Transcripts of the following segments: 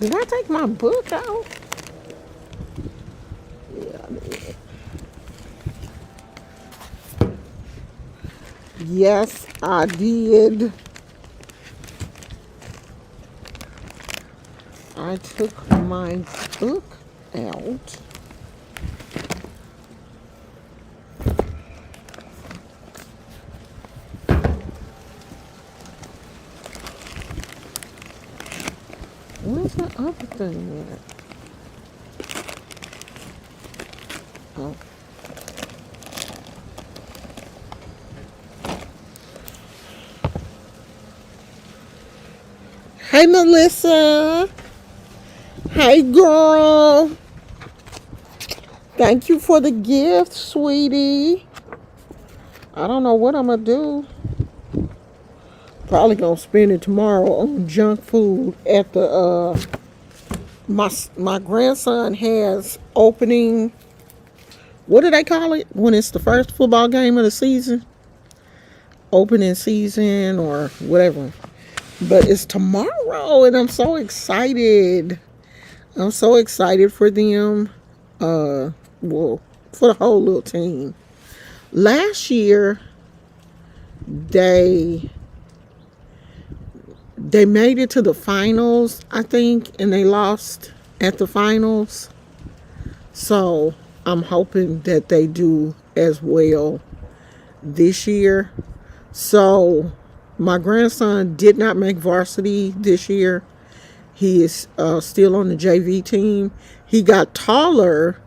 Did I take my book out? Yeah, I did. Yes, I did. I took my book out. Where's the other thing at? Oh. Hey, Melissa. Hey, girl. Thank you for the gift, sweetie. I don't know what I'm going to do. Probably going to spend it tomorrow on junk food at the, my grandson has opening, what do they call it when it's the first football game of the season? Opening season or whatever. But it's tomorrow and I'm so excited. I'm so excited for them. Well, for the whole little team. Last year, they made it to the finals, I think, and they lost at the finals. So I'm hoping that they do as well this year. So my grandson did not make varsity this year. He is still on the JV team. He got taller,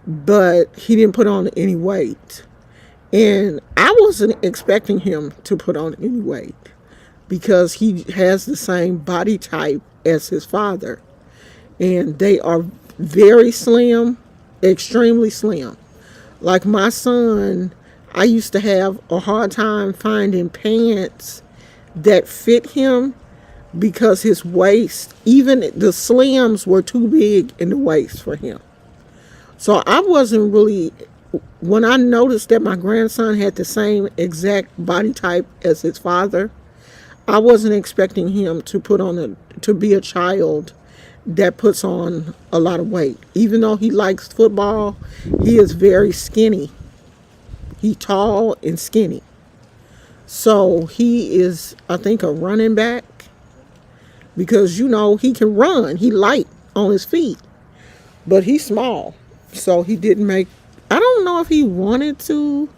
but he didn't put on any weight. And I wasn't expecting him to put on any weight because he has the same body type as his father. And they are very slim, extremely slim. Like my son, I used to have a hard time finding pants that fit him because his waist, even the slims were too big in the waist for him. So I wasn't really, when I noticed that my grandson had the same exact body type as his father, I wasn't expecting him to to be a child that puts on a lot of weight. Even though he likes football, he is very skinny. He's tall and skinny. So he is, I think, a running back because, he can run. He light on his feet, but he's small. So he didn't make, I don't know if he wanted to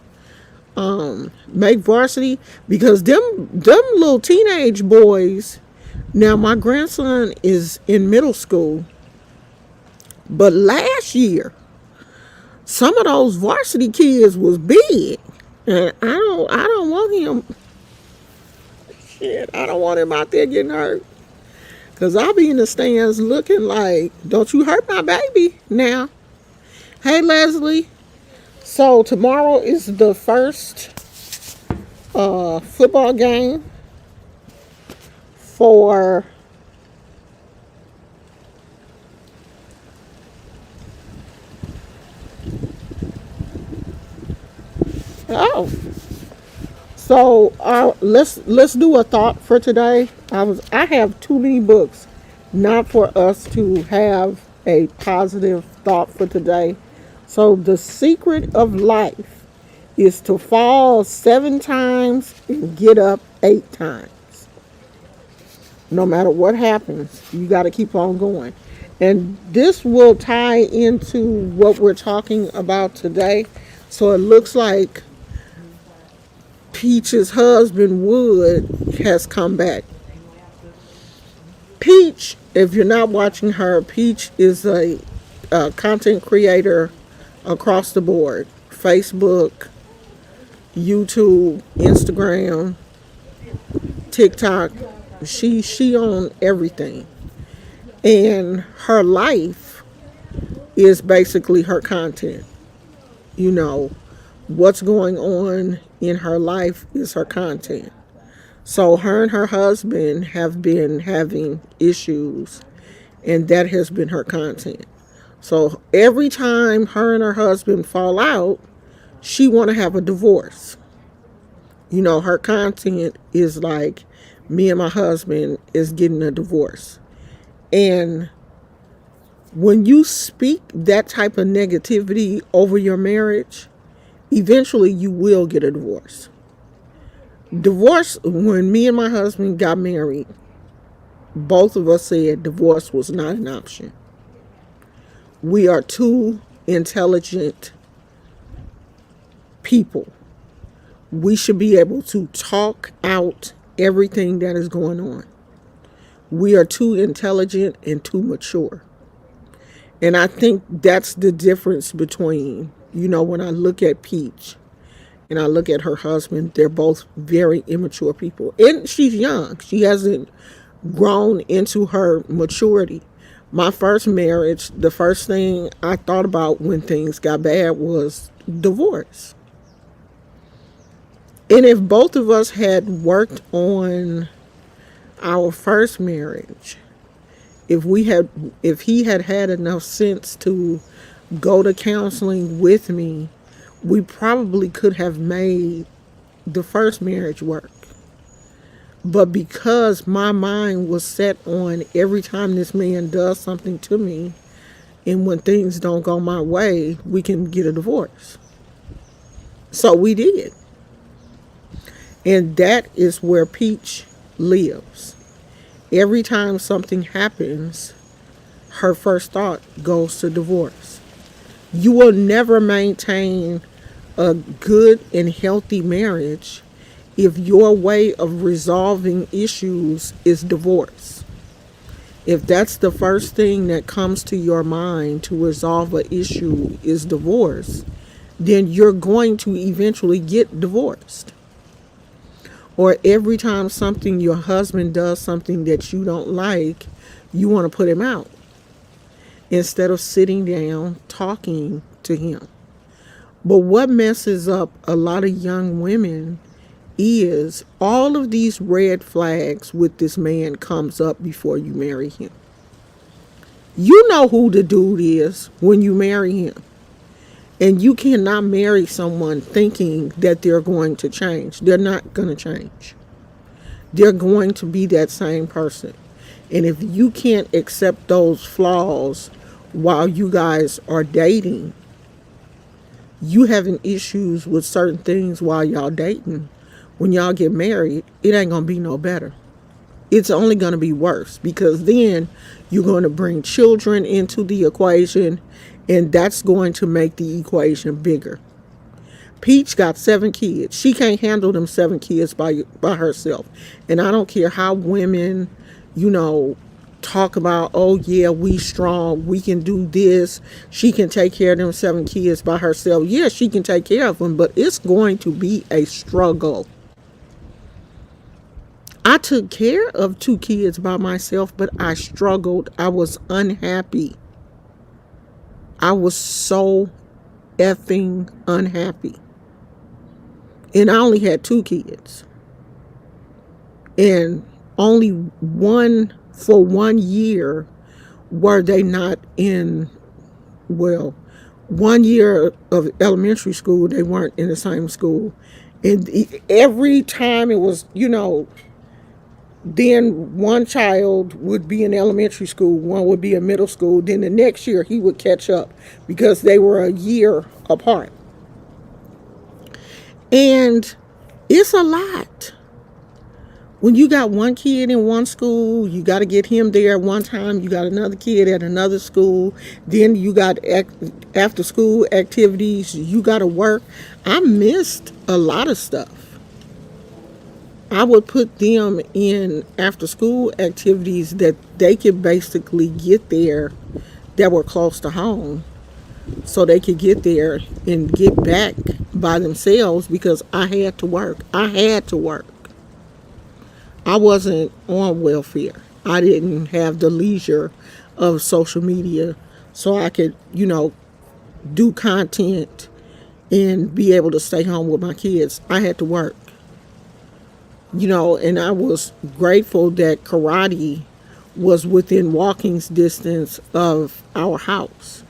make varsity because them little teenage boys. Now my grandson is in middle school, but last year some of those varsity kids was big, and I don't want him. Shit, I don't want him out there getting hurt. Cause I'll be in the stands looking like, don't you hurt my baby now. Hey Leslie. So tomorrow is the first football game for oh. So let's do a thought for today. I have too many books not for us to have a positive thought for today. So the secret of life is to fall 7 times and get up 8 times. No matter what happens, you got to keep on going. And this will tie into what we're talking about today. So it looks like Peach's husband, Wood, has come back. Peach, if you're not watching her, Peach is a content creator across the board. Facebook, YouTube, Instagram, TikTok. She on everything. And her life is basically her content. What's going on in her life is her content. So her and her husband have been having issues, and that has been her content. So every time her and her husband fall out, she want to have a divorce. Her content is like, me and my husband is getting a divorce. And When you speak that type of negativity over your marriage, eventually you will get a divorce. Divorce, when me and my husband got married, both of us said divorce was not an option. We are two intelligent people. We should be able to talk out everything that is going on. We are too intelligent and too mature. And I think that's the difference between, when I look at Peach and I look at her husband, they're both very immature people. And she's young. She hasn't grown into her maturity. My first marriage, the first thing I thought about when things got bad was divorce. And if both of us had worked on our first marriage, if he had had enough sense to go to counseling with me, we probably could have made the first marriage work. But because my mind was set on every time this man does something to me, and when things don't go my way, we can get a divorce. So we did. And that is where Peach lives. Every time something happens, her first thought goes to divorce. You will never maintain a good and healthy marriage if your way of resolving issues is divorce. If that's the first thing that comes to your mind to resolve an issue is divorce, then you're going to eventually get divorced. Or every time your husband does something that you don't like, you want to put him out instead of sitting down talking to him. But what messes up a lot of young women is all of these red flags with this man comes up before you marry him. You know who the dude is when you marry him. And you cannot marry someone thinking that they're going to change. They're not going to change. They're going to be that same person. And if you can't accept those flaws while you guys are dating, you having issues with certain things while y'all dating, when y'all get married, it ain't going to be no better. It's only going to be worse, because then you're going to bring children into the equation, and that's going to make the equation bigger. Peach got 7 kids. She can't handle them 7 kids by herself. And I don't care how women, talk about, oh yeah, we strong, we can do this. She can take care of them 7 kids by herself. Yeah, she can take care of them, but it's going to be a struggle. I took care of 2 kids by myself, but I struggled. I was unhappy. I was so effing unhappy. And I only had 2 kids. And only for 1 year were they not in, 1 year of elementary school, they weren't in the same school. And every time it was, then one child would be in elementary school, one would be in middle school. Then the next year he would catch up because they were a year apart. And it's a lot. When you got 1 kid in one school, you got to get him there at one time. You got another kid at another school. Then you got after school activities. You got to work. I missed a lot of stuff. I would put them in after school activities that they could basically get there that were close to home, so they could get there and get back by themselves, because I had to work. I wasn't on welfare. I didn't have the leisure of social media so I could, do content and be able to stay home with my kids. I had to work. And I was grateful that karate was within walking distance of our house.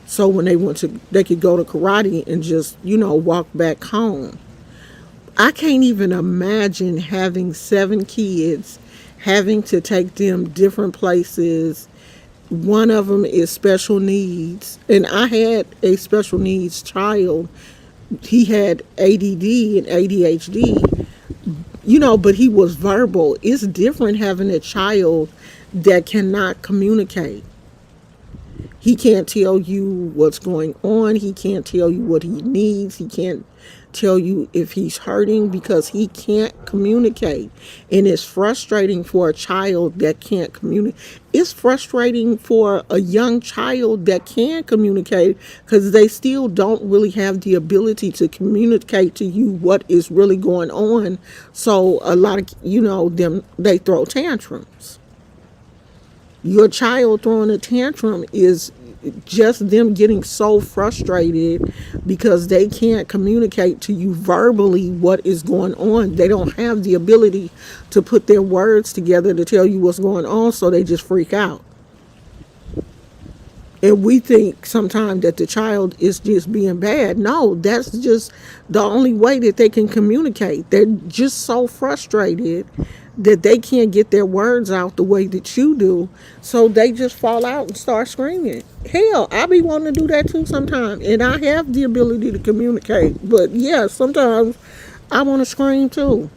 So when they could go to karate and just, walk back home. I can't even imagine having 7 kids, having to take them different places, One of them is special needs. And I had a special needs child. He had ADD and ADHD, but he was verbal. It's different having a child that cannot communicate. He can't tell you what's going on. He can't tell you what he needs. He can't tell you if he's hurting because he can't communicate. And it's frustrating for a child that can't communicate. It's frustrating for a young child that can communicate because they still don't really have the ability to communicate to you what is really going on. So a lot of, them, they throw tantrums. Your child throwing a tantrum is just them getting so frustrated because they can't communicate to you verbally what is going on. They don't have the ability to put their words together to tell you what's going on, so they just freak out. And we think sometimes that the child is just being bad. No, that's just the only way that they can communicate. They're just so frustrated that they can't get their words out the way that you do. So they just fall out and start screaming. Hell, I be wanting to do that too sometimes. And I have the ability to communicate. But yeah, sometimes I want to scream too.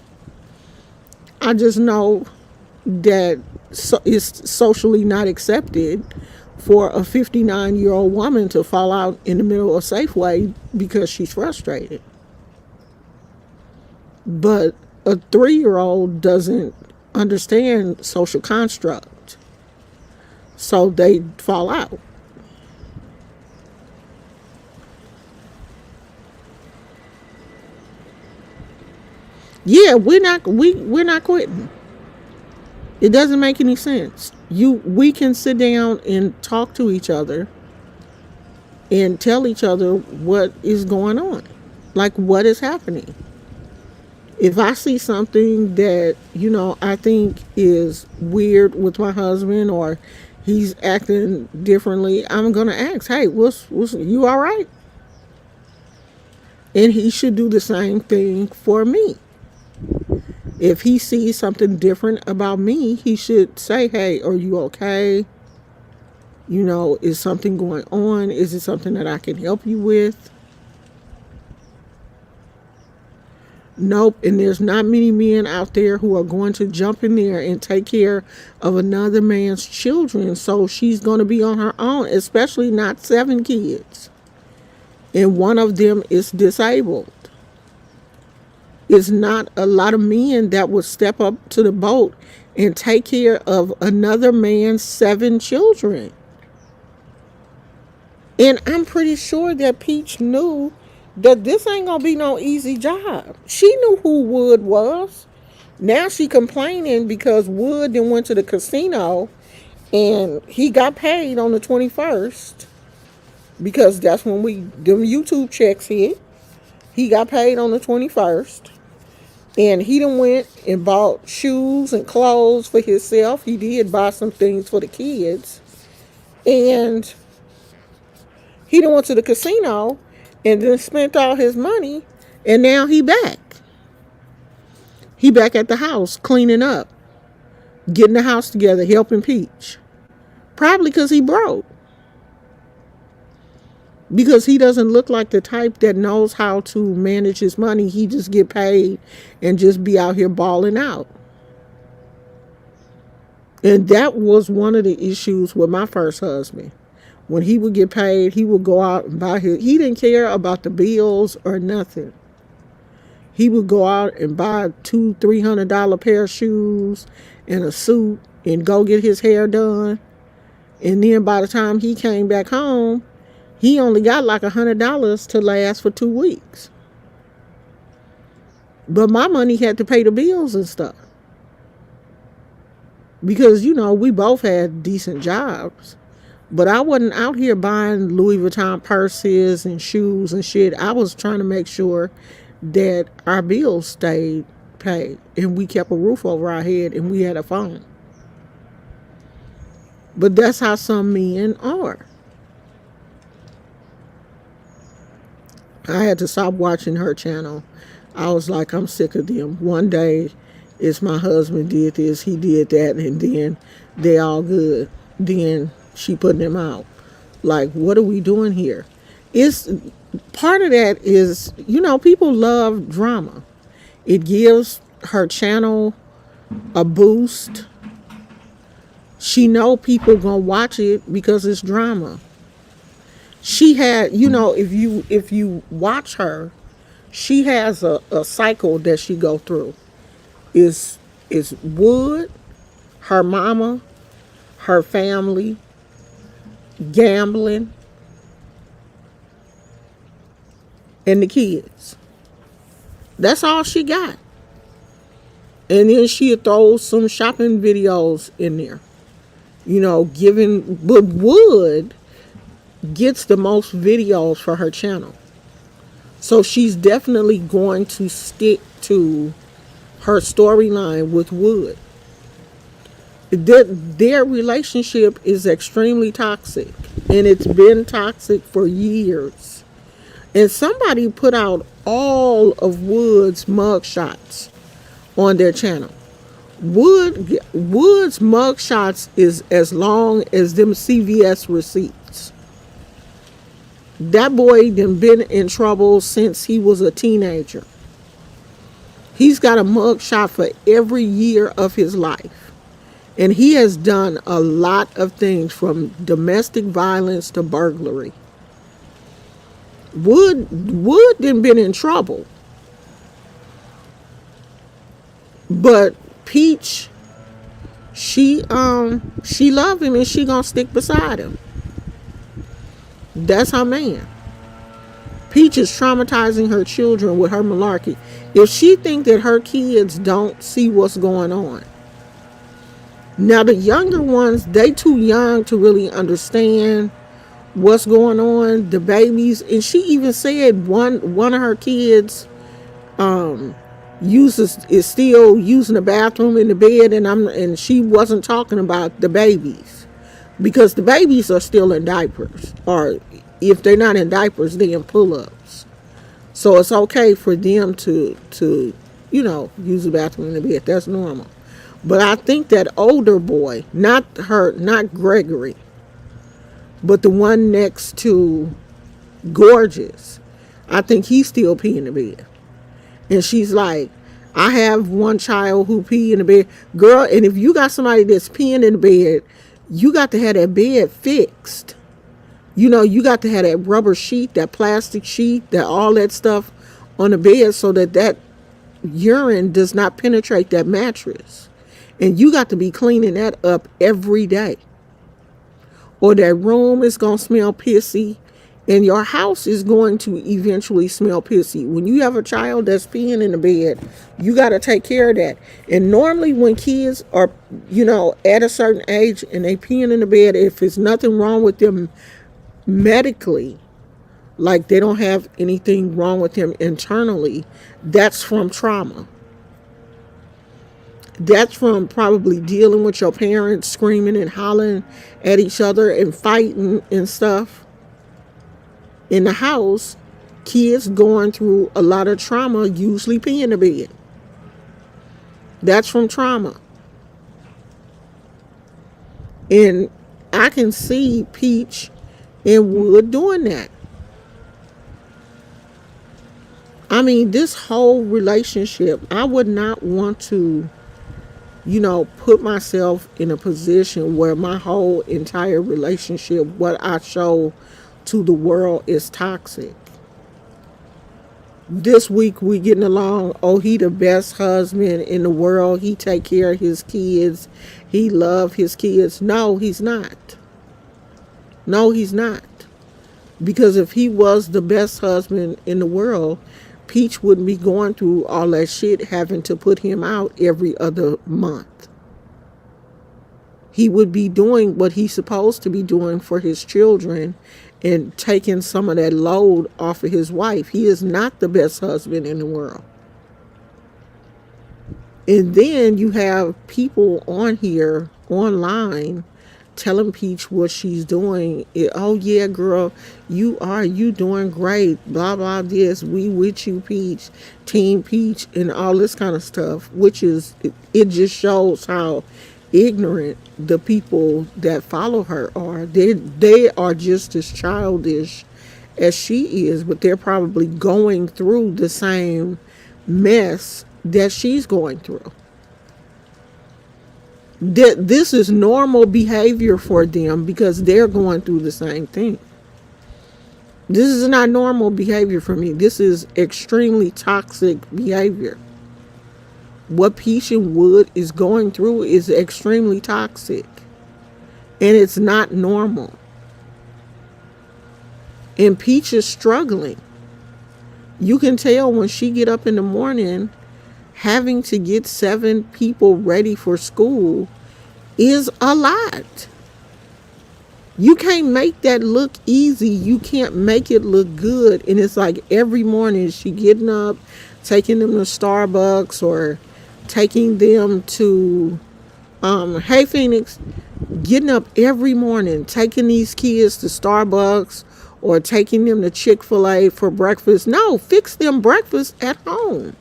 I just know that it's socially not accepted for a 59-year-old woman to fall out in the middle of Safeway because she's frustrated. But a 3-year-old doesn't understand social construct, so they fall out. Yeah, we're not quitting. It doesn't make any sense. We can sit down and talk to each other and tell each other what is going on, like what is happening. If I see something that, I think is weird with my husband or he's acting differently, I'm going to ask, hey, what's you all right? And he should do the same thing for me. If he sees something different about me, he should say, hey, are you okay? Is something going on? Is it something that I can help you with? Nope. And there's not many men out there who are going to jump in there and take care of another man's children. So she's going to be on her own, especially not 7 kids. And one of them is disabled. It's not a lot of men that would step up to the boat and take care of another man's 7 children. And I'm pretty sure that Peach knew that this ain't gonna be no easy job. She knew who Wood was. Now she complaining because Wood then went to the casino and he got paid on the 21st because that's when them YouTube checks hit. He got paid on the 21st. And he done went and bought shoes and clothes for himself. He did buy some things for the kids. And he done went to the casino and then spent all his money. And now he back. He back at the house cleaning up, getting the house together, helping Peach. Probably because he broke. Because he doesn't look like the type that knows how to manage his money. He just get paid and just be out here balling out. And that was one of the issues with my first husband. When he would get paid, he would go out and buy he didn't care about the bills or nothing. He would go out and buy $200-$300 pair of shoes and a suit and go get his hair done. And then by the time he came back home, he only got like $100 to last for 2 weeks. But my money had to pay the bills and stuff. Because, we both had decent jobs. But I wasn't out here buying Louis Vuitton purses and shoes and shit. I was trying to make sure that our bills stayed paid. And we kept a roof over our head and we had a phone. But that's how some men are. I had to stop watching her channel. I was like, I'm sick of them. One day it's my husband did this, he did that, and then they all good. Then she putting them out. Like, what are we doing here? It's part of that is, people love drama. It gives her channel a boost. She know people gonna watch it because it's drama. She had, if you watch her, she has a cycle that she go through. Is Wood, her mama, her family, gambling, and the kids. That's all she got. And then she throws some shopping videos in there. But Wood gets the most videos for her channel. So she's definitely going to stick to her storyline with Wood. Their relationship is extremely toxic, and it's been toxic for years. And somebody put out all of Wood's mugshots on their channel. Wood's mugshots is as long as them CVS receipts. That boy done been in trouble since he was a teenager. He's got a mugshot for every year of his life. And he has done a lot of things, from domestic violence to burglary. Wood done been in trouble. But Peach, she love him, and she gonna stick beside him. That's her man. Peach is traumatizing her children with her malarkey. If she think that her kids don't see what's going on. Now the younger ones, they too young to really understand what's going on. The babies, and she even said one of her kids is still using the bathroom in the bed, and she wasn't talking about the babies, because the babies are still in diapers, or if they're not in diapers, they're in pull-ups. So it's okay for them to use the bathroom in the bed. That's normal. But I think that older boy, not Gregory, but the one next to Gorgeous, I think he's still peeing in the bed. And she's like, I have one child who pee in the bed. Girl, and if you got somebody that's peeing in the bed, you got to have that bed fixed. You got to have that rubber sheet, that plastic sheet, that all that stuff on the bed, so that urine does not penetrate that mattress. And you got to be cleaning that up every day. Or that room is going to smell pissy, and your house is going to eventually smell pissy. When you have a child that's peeing in the bed, you got to take care of that. And normally when kids are, at a certain age and they peeing in the bed, if there's nothing wrong with them medically, like they don't have anything wrong with them internally, that's from trauma. That's from probably dealing with your parents screaming and hollering at each other and fighting and stuff in the house. Kids going through a lot of trauma usually pee in the bed. That's from trauma. And I can see Peach and Wood doing that. I mean, this whole relationship, I would not want to put myself in a position where my whole entire relationship, what I show to the world, is toxic. This week we getting along. Oh, he the best husband in the world. He take care of his kids. He love his kids. No, he's not. No, he's not. Because if he was the best husband in the world, Peach wouldn't be going through all that shit, having to put him out every other month. He would be doing what he's supposed to be doing for his children and taking some of that load off of his wife. He is not the best husband in the world. And then you have people on here, online, telling Peach what she's doing. Oh yeah, girl, you doing great, blah blah this, we with you, Peach, Team Peach, and all this kind of stuff, which is, it just shows how ignorant the people that follow her are. They are just as childish as she is, but they're probably going through the same mess that she's going through. That this is normal behavior for them because they're going through the same thing. This is not normal behavior for me. This is extremely toxic behavior. What Peach and Wood is going through is extremely toxic. And it's not normal. And Peach is struggling. You can tell when she get up in the morning, having to get 7 people ready for school is a lot. You can't make that look easy. You can't make it look good. And it's like every morning she getting up, taking them to Starbucks or taking them to, hey Phoenix, getting up every morning, taking these kids to Starbucks or taking them to Chick-fil-A for breakfast. No, fix them breakfast at home.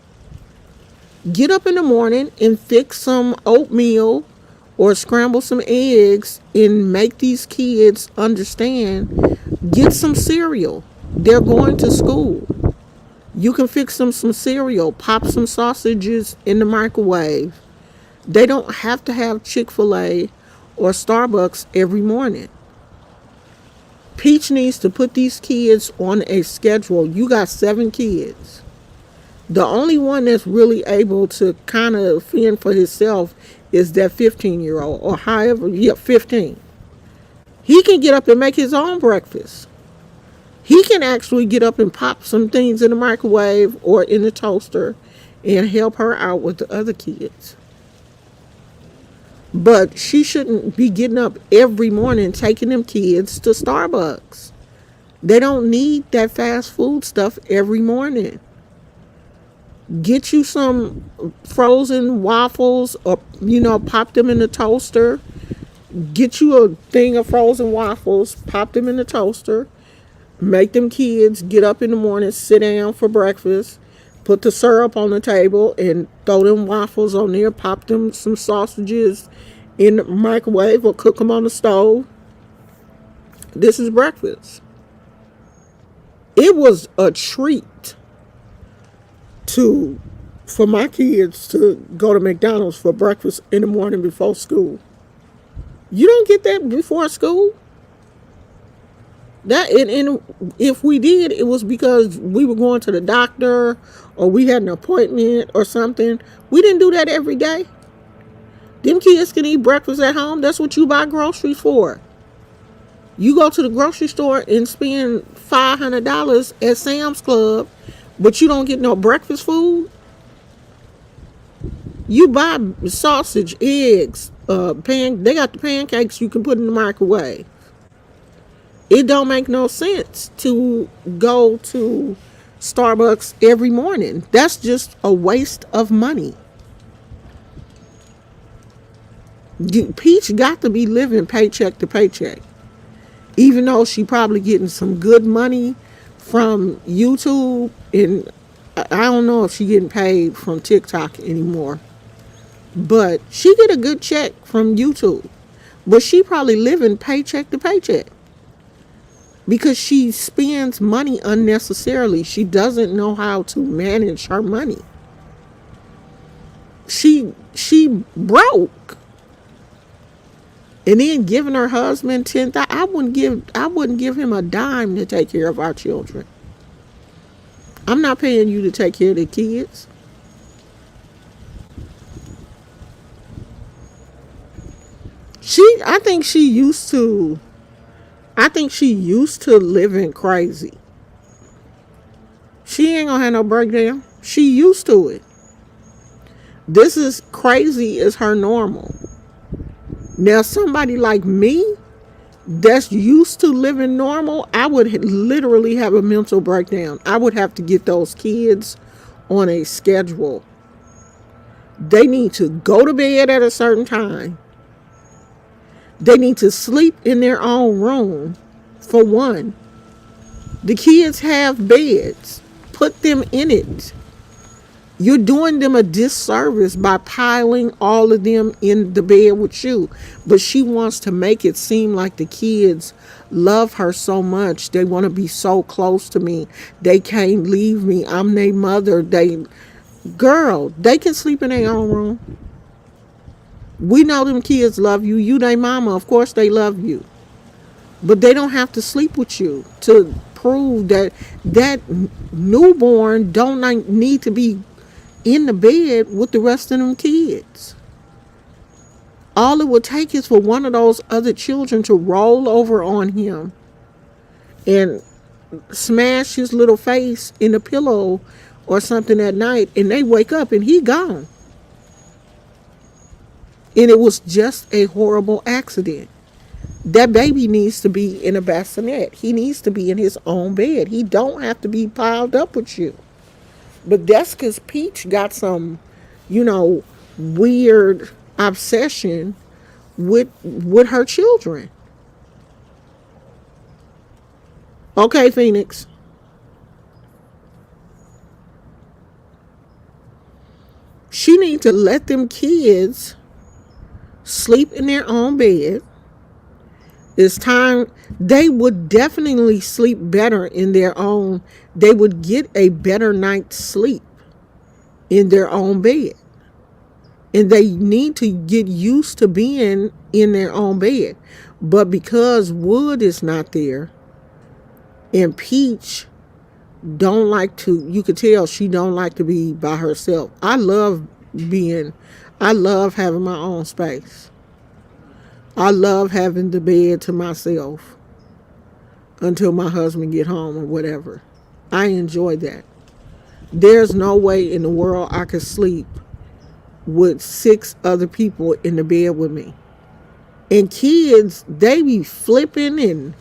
Get up in the morning and fix some oatmeal or scramble some eggs and make these kids understand. Get some cereal. They're going to school. You can fix them some cereal, pop some sausages in the microwave. They don't have to have Chick-fil-A or Starbucks every morning. Peach needs to put these kids on a schedule. You got 7 kids. The only one that's really able to kind of fend for himself is that 15-year-old or however, 15. He can get up and make his own breakfast. He can actually get up and pop some things in the microwave or in the toaster and help her out with the other kids. But she shouldn't be getting up every morning taking them kids to Starbucks. They don't need that fast food stuff every morning. Get you some frozen waffles or, pop them in the toaster. Get you a thing of frozen waffles, pop them in the toaster. Make them kids get up in the morning, sit down for breakfast, put the syrup on the table and throw them waffles on there, pop them some sausages in the microwave or cook them on the stove. This is breakfast. It was a treat for my kids to go to McDonald's for breakfast in the morning before school. You don't get that before school. And if we did, it was because we were going to the doctor or we had an appointment or something. We didn't do that every day. Them kids can eat breakfast at home. That's what you buy groceries for. You go to the grocery store and spend $500 at Sam's Club, but you don't get no breakfast food. You buy sausage, eggs, they got the pancakes you can put in the microwave. It don't make no sense to go to Starbucks every morning. That's just a waste of money. Peach got to be living paycheck to paycheck. Even though she probably getting some good money from YouTube, and I don't know if she getting paid from TikTok anymore. But she get a good check from YouTube. But she probably living paycheck to paycheck. Because she spends money unnecessarily. She doesn't know how to manage her money. She broke. And then giving her husband $10,000. I wouldn't give him a dime to take care of our children. I'm not paying you to take care of the kids. I think she used to living crazy. She ain't gonna have no breakdown. She used to it. This is crazy is her normal. Now somebody like me that's used to living normal, I would literally have a mental breakdown. I would have to get those kids on a schedule. They need to go to bed at a certain time. They need to sleep in their own room, for one. The kids have beds. Put them in it. You're doing them a disservice by piling all of them in the bed with you. But she wants to make it seem like the kids love her so much. They want to be so close to me. They can't leave me. I'm their mother. Girl, they can sleep in their own room. We know them kids love you. You their mama. Of course they love you. But they don't have to sleep with you to prove that that newborn don't need to be in the bed with the rest of them kids. All it would take is for one of those other children to roll over on him and smash his little face in the pillow or something at night, and they wake up and he gone. And it was just a horrible accident. That baby needs to be in a bassinet. He needs to be in his own bed. He don't have to be piled up with you. But that's because Peach got some, weird obsession with her children. Okay, Phoenix. She need to let them kids sleep in their own bed. It's time. They would definitely sleep better in their own. They would get a better night's sleep in their own bed. And they need to get used to being in their own bed. But because Wood is not there and Peach don't like to, you could tell she don't like to be by herself. I love having my own space. I love having the bed to myself until my husband get home or whatever. I enjoy that. There's no way in the world I could sleep with 6 other people in the bed with me. And kids, they be flipping and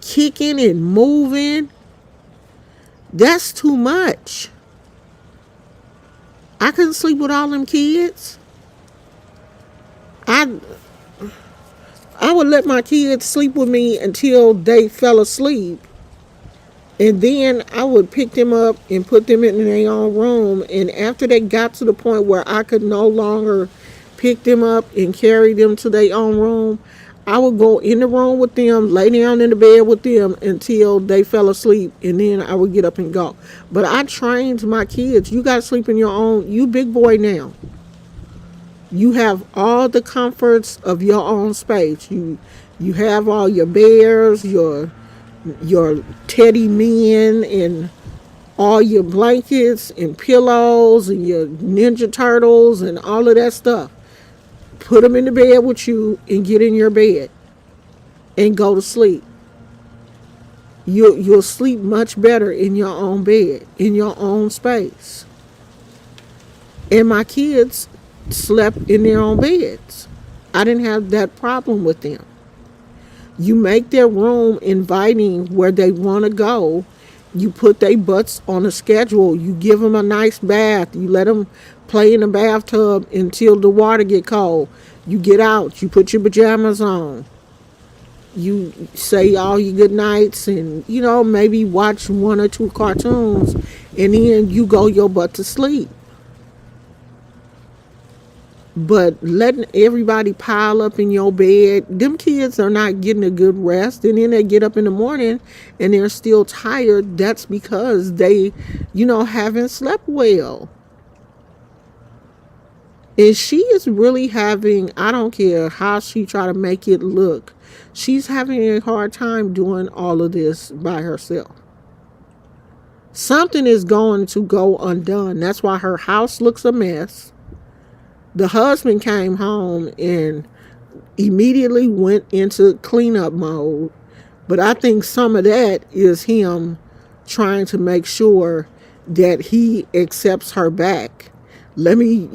kicking and moving. That's too much. I couldn't sleep with all them kids. I would let my kids sleep with me until they fell asleep. And then I would pick them up and put them in their own room. And after they got to the point where I could no longer pick them up and carry them to their own room, I would go in the room with them, lay down in the bed with them until they fell asleep. And then I would get up and go. But I trained my kids. You got to sleep in your own. You big boy now. You have all the comforts of your own space. You have all your bears, your teddy men, and all your blankets and pillows and your Ninja Turtles and all of that stuff. Put them in the bed with you and get in your bed and go to sleep. You'll sleep much better in your own bed, in your own space. And my kids slept in their own beds. I didn't have that problem with them. You make their room inviting where they want to go. You put their butts on a schedule. You give them a nice bath. You let them play in the bathtub until the water get cold. You get out. You put your pajamas on. You say all your good nights and, maybe watch 1 or 2 cartoons. And then you go your butt to sleep. But letting everybody pile up in your bed, them kids are not getting a good rest. And then they get up in the morning and they're still tired. That's because they, haven't slept well. And she is really having, I don't care how she try to make it look, she's having a hard time doing all of this by herself. Something is going to go undone. That's why her house looks a mess. The husband came home and immediately went into cleanup mode. But I think some of that is him trying to make sure that he accepts her back. Let me,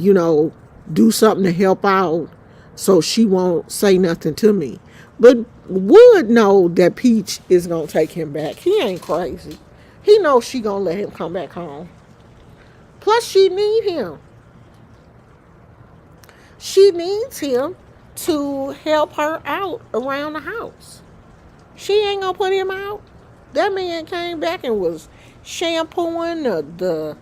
do something to help out so she won't say nothing to me. But Wood know that Peach is going to take him back. He ain't crazy. He knows she going to let him come back home. Plus, she need him. She needs him to help her out around the house. She ain't going to put him out. That man came back and was shampooing the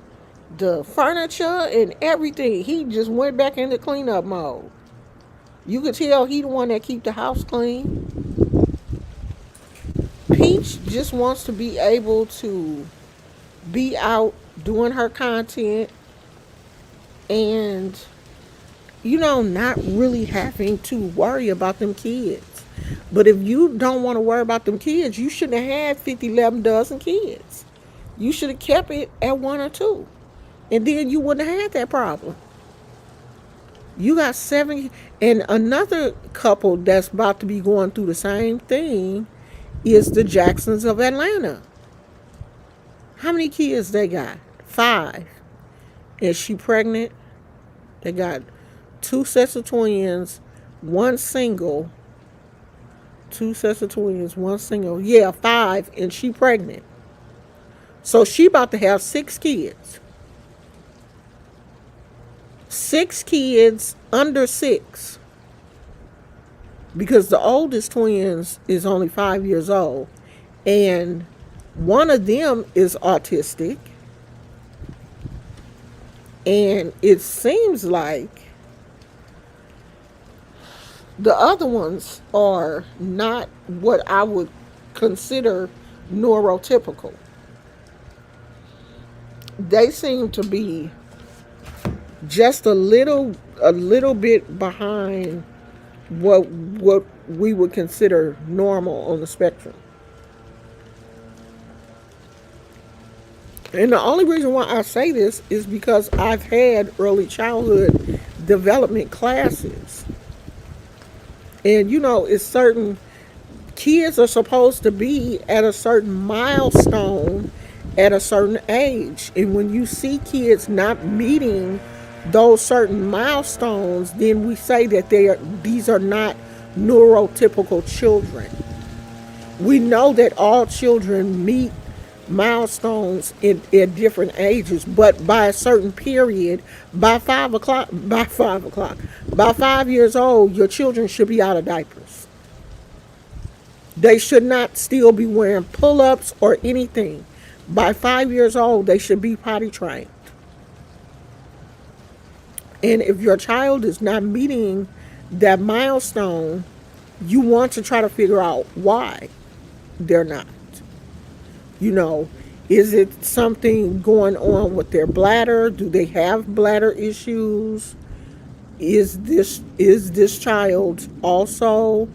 the furniture and everything. He just went back into cleanup mode. You could tell he the one that keep the house clean. Peach just wants to be able to be out doing her content and, not really having to worry about them kids. But if you don't want to worry about them kids, you shouldn't have had 50, 11 dozen kids. You should have kept it at one or two. And then you wouldn't have had that problem. You got 7. And another couple that's about to be going through the same thing is the Jacksons of Atlanta. How many kids they got? 5. Is she pregnant? They got 2 sets of twins, 1 single. 2 sets of twins, 1 single. Yeah, 5, and she pregnant. So she about to have 6 kids. 6 kids under 6. Because the oldest twins is only 5 years old. And one of them is autistic. And it seems like the other ones are not what I would consider neurotypical. They seem to be just a little bit behind what we would consider normal on the spectrum. And the only reason why I say this is because I've had early childhood development classes. And it's certain kids are supposed to be at a certain milestone at a certain age. And when you see kids not meeting those certain milestones, then we say that these are not neurotypical children. We know that all children meet milestones at different ages, but by a certain period, by 5 years old, your children should be out of diapers. They should not still be wearing pull-ups or anything. By 5 years old, they should be potty trained. And if your child is not meeting that milestone, you want to try to figure out why they're not. Is it something going on with their bladder? Do they have bladder issues? Is this child also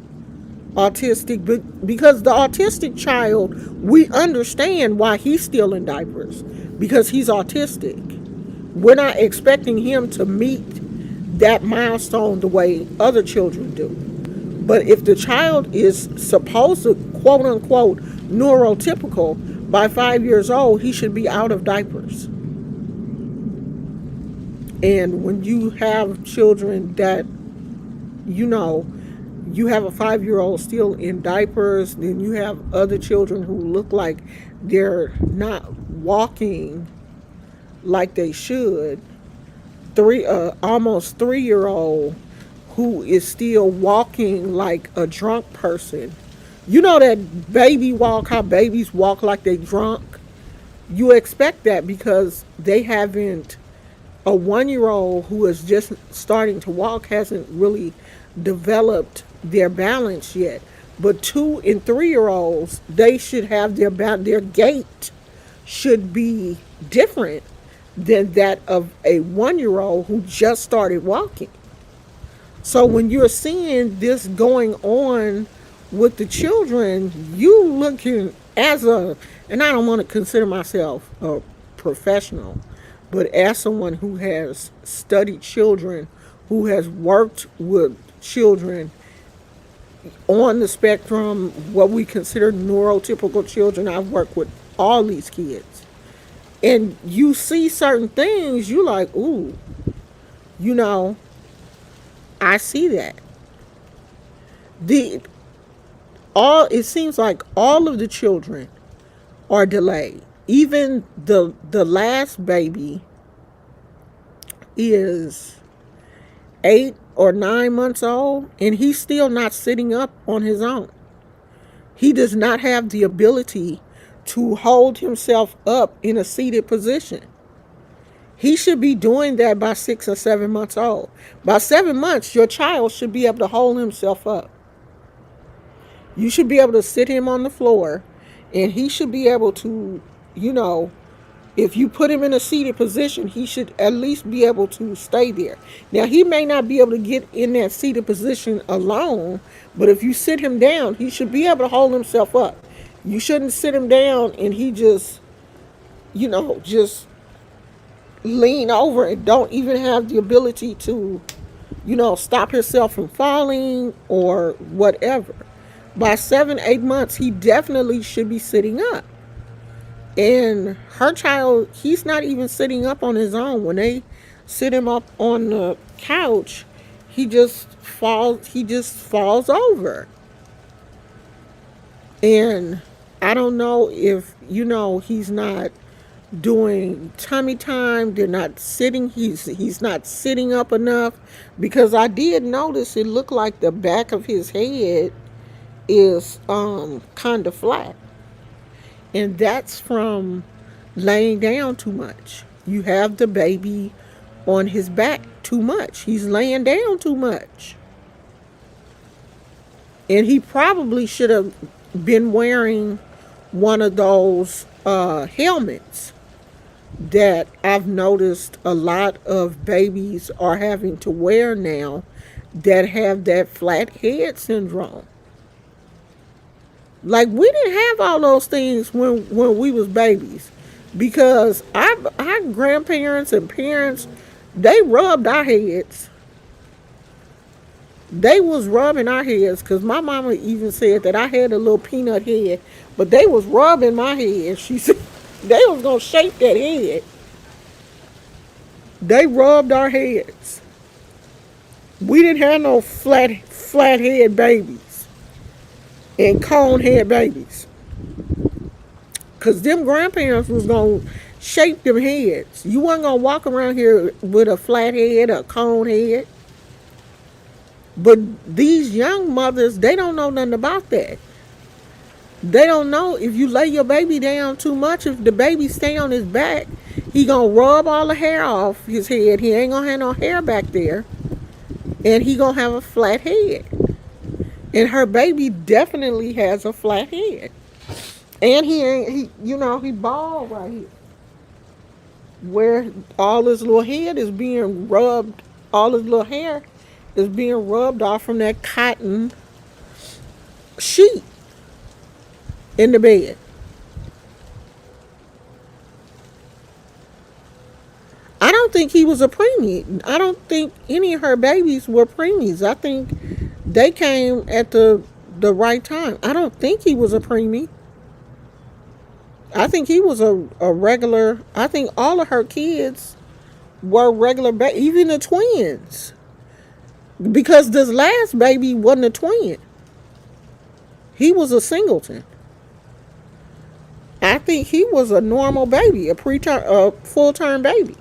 autistic? Because the autistic child, we understand why he's still in diapers, because he's autistic. We're not expecting him to meet that milestone the way other children do. But if the child is supposed to, quote unquote, neurotypical, by 5 years old, he should be out of diapers. And when you have children that, you have a 5-year-old still in diapers, then you have other children who look like they're not walking like they should. Almost 3-year-old who is still walking like a drunk person. That baby walk, how babies walk like they drunk? You expect that because they haven't, a 1-year-old who is just starting to walk hasn't really developed their balance yet. But 2 and 3-year-olds, they should have their gait should be different than that of a 1-year-old who just started walking. So when you're seeing this going on with the children, you looking and I don't want to consider myself a professional, but as someone who has studied children, who has worked with children on the spectrum, what we consider neurotypical children, I've worked with all these kids. And you see certain things, you like, ooh, I see that. It seems like all of the children are delayed. Even the last baby is 8 or 9 months old, and he's still not sitting up on his own. He does not have the ability to hold himself up in a seated position. He should be doing that by 6 or 7 months old. By 7 months, your child should be able to hold himself up. You should be able to sit him on the floor, and he should be able to, you know, if you put him in a seated position, he should at least be able to stay there. Now, he may not be able to get in that seated position alone, but if you sit him down, he should be able to hold himself up. You shouldn't sit him down and he just, just lean over and don't even have the ability to, stop himself from falling or whatever. By 7, 8 months, he definitely should be sitting up. And her child, he's not even sitting up on his own. When they sit him up on the couch, he just falls over. And I don't know if, he's not doing tummy time. They're not sitting. He's not sitting up enough, because I did notice it looked like the back of his head is kind of flat, and that's from laying down too much. You have the baby on his back too much. He's laying down too much, and he probably should have been wearing one of those helmets that I've noticed a lot of babies are having to wear now, that have that flat head syndrome. Like, we didn't have all those things when we was babies, because our grandparents and parents, they rubbed our heads. They was rubbing our heads, because my mama even said that I had a little peanut head, but they was rubbing my head. She said they was gonna shape that head. They rubbed our heads. We didn't have no flat head babies and cone head babies, because them grandparents was gonna shape them heads. You wasn't gonna walk around here with a flat head or a cone head. But these young mothers, they don't know nothing about that. They don't know, if you lay your baby down too much, if the baby stay on his back, he gonna rub all the hair off his head. He ain't gonna have no hair back there, and he gonna have a flat head. And her baby definitely has a flat head, and he bald right here, where all his little head is being rubbed, all his little hair is being rubbed off from that cotton sheet in the bed. I don't think he was a preemie. I don't think any of her babies were preemies. I think they came at the right time. I don't think he was a preemie. I think he was a regular. I think all of her kids were regular babies, even the twins. Because this last baby wasn't a twin. He was a singleton. I think he was a normal baby, a full-term baby.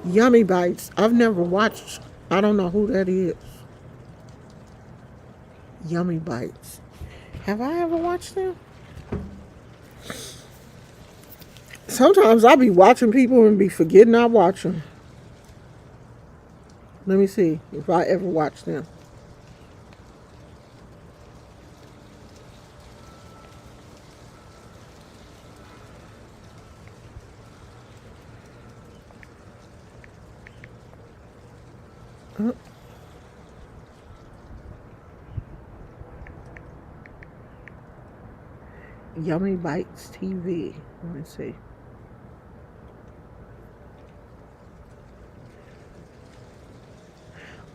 Yummy Bites. I've never watched. I don't know who that is. Yummy Bites. Have I ever watched them? Sometimes I'll be watching people and be forgetting I watch them. Let me see if I ever watched them. Uh, Yummy Bites TV. Let me see.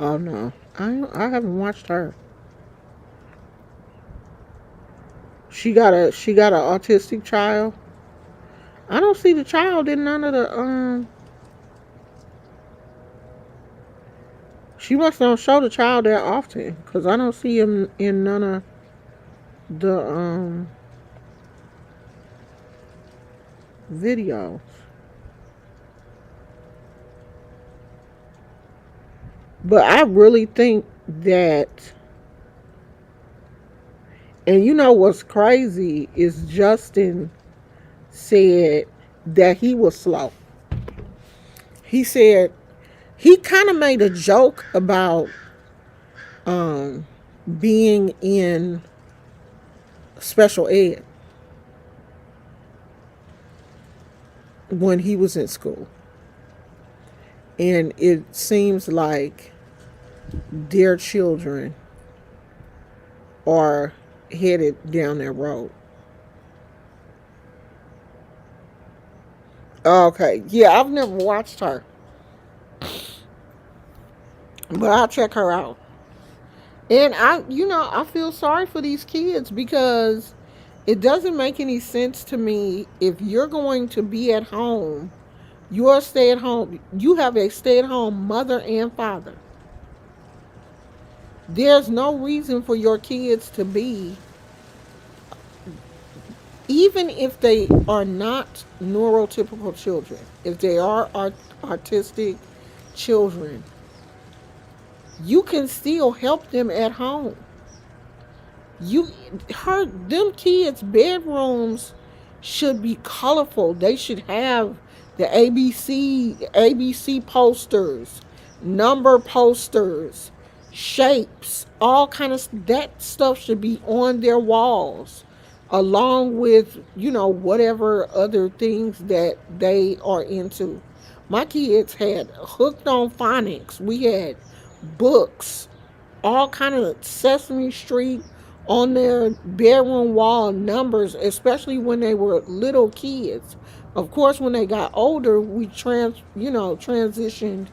Oh no, I haven't watched her. She got an autistic child. I don't see the child in none of the. She must not show the child that often, because I don't see him in none of the videos. But I really think that And you know what's crazy is Justin said that he was slow. He said he kind of made a joke about um, being in special ed when he was in school. And it seems like their children are headed down that road. Okay, yeah, I've never watched her, but I'll check her out. And I feel sorry for these kids because it doesn't make any sense to me if you're going to be at home, you have a stay at home mother and father. There's no reason for your kids to be, even if they are not neurotypical children, if they are artistic children, you can still help them at home. You heard them kids' bedrooms should be colorful. They should have the ABC posters, number posters, shapes, all kind of that stuff should be on their walls, along with whatever other things that they are into. My kids had Hooked on Phonics. We had books, all kind of Sesame Street on their bedroom wall, numbers, especially when they were little kids. Of course, when they got older, we transitioned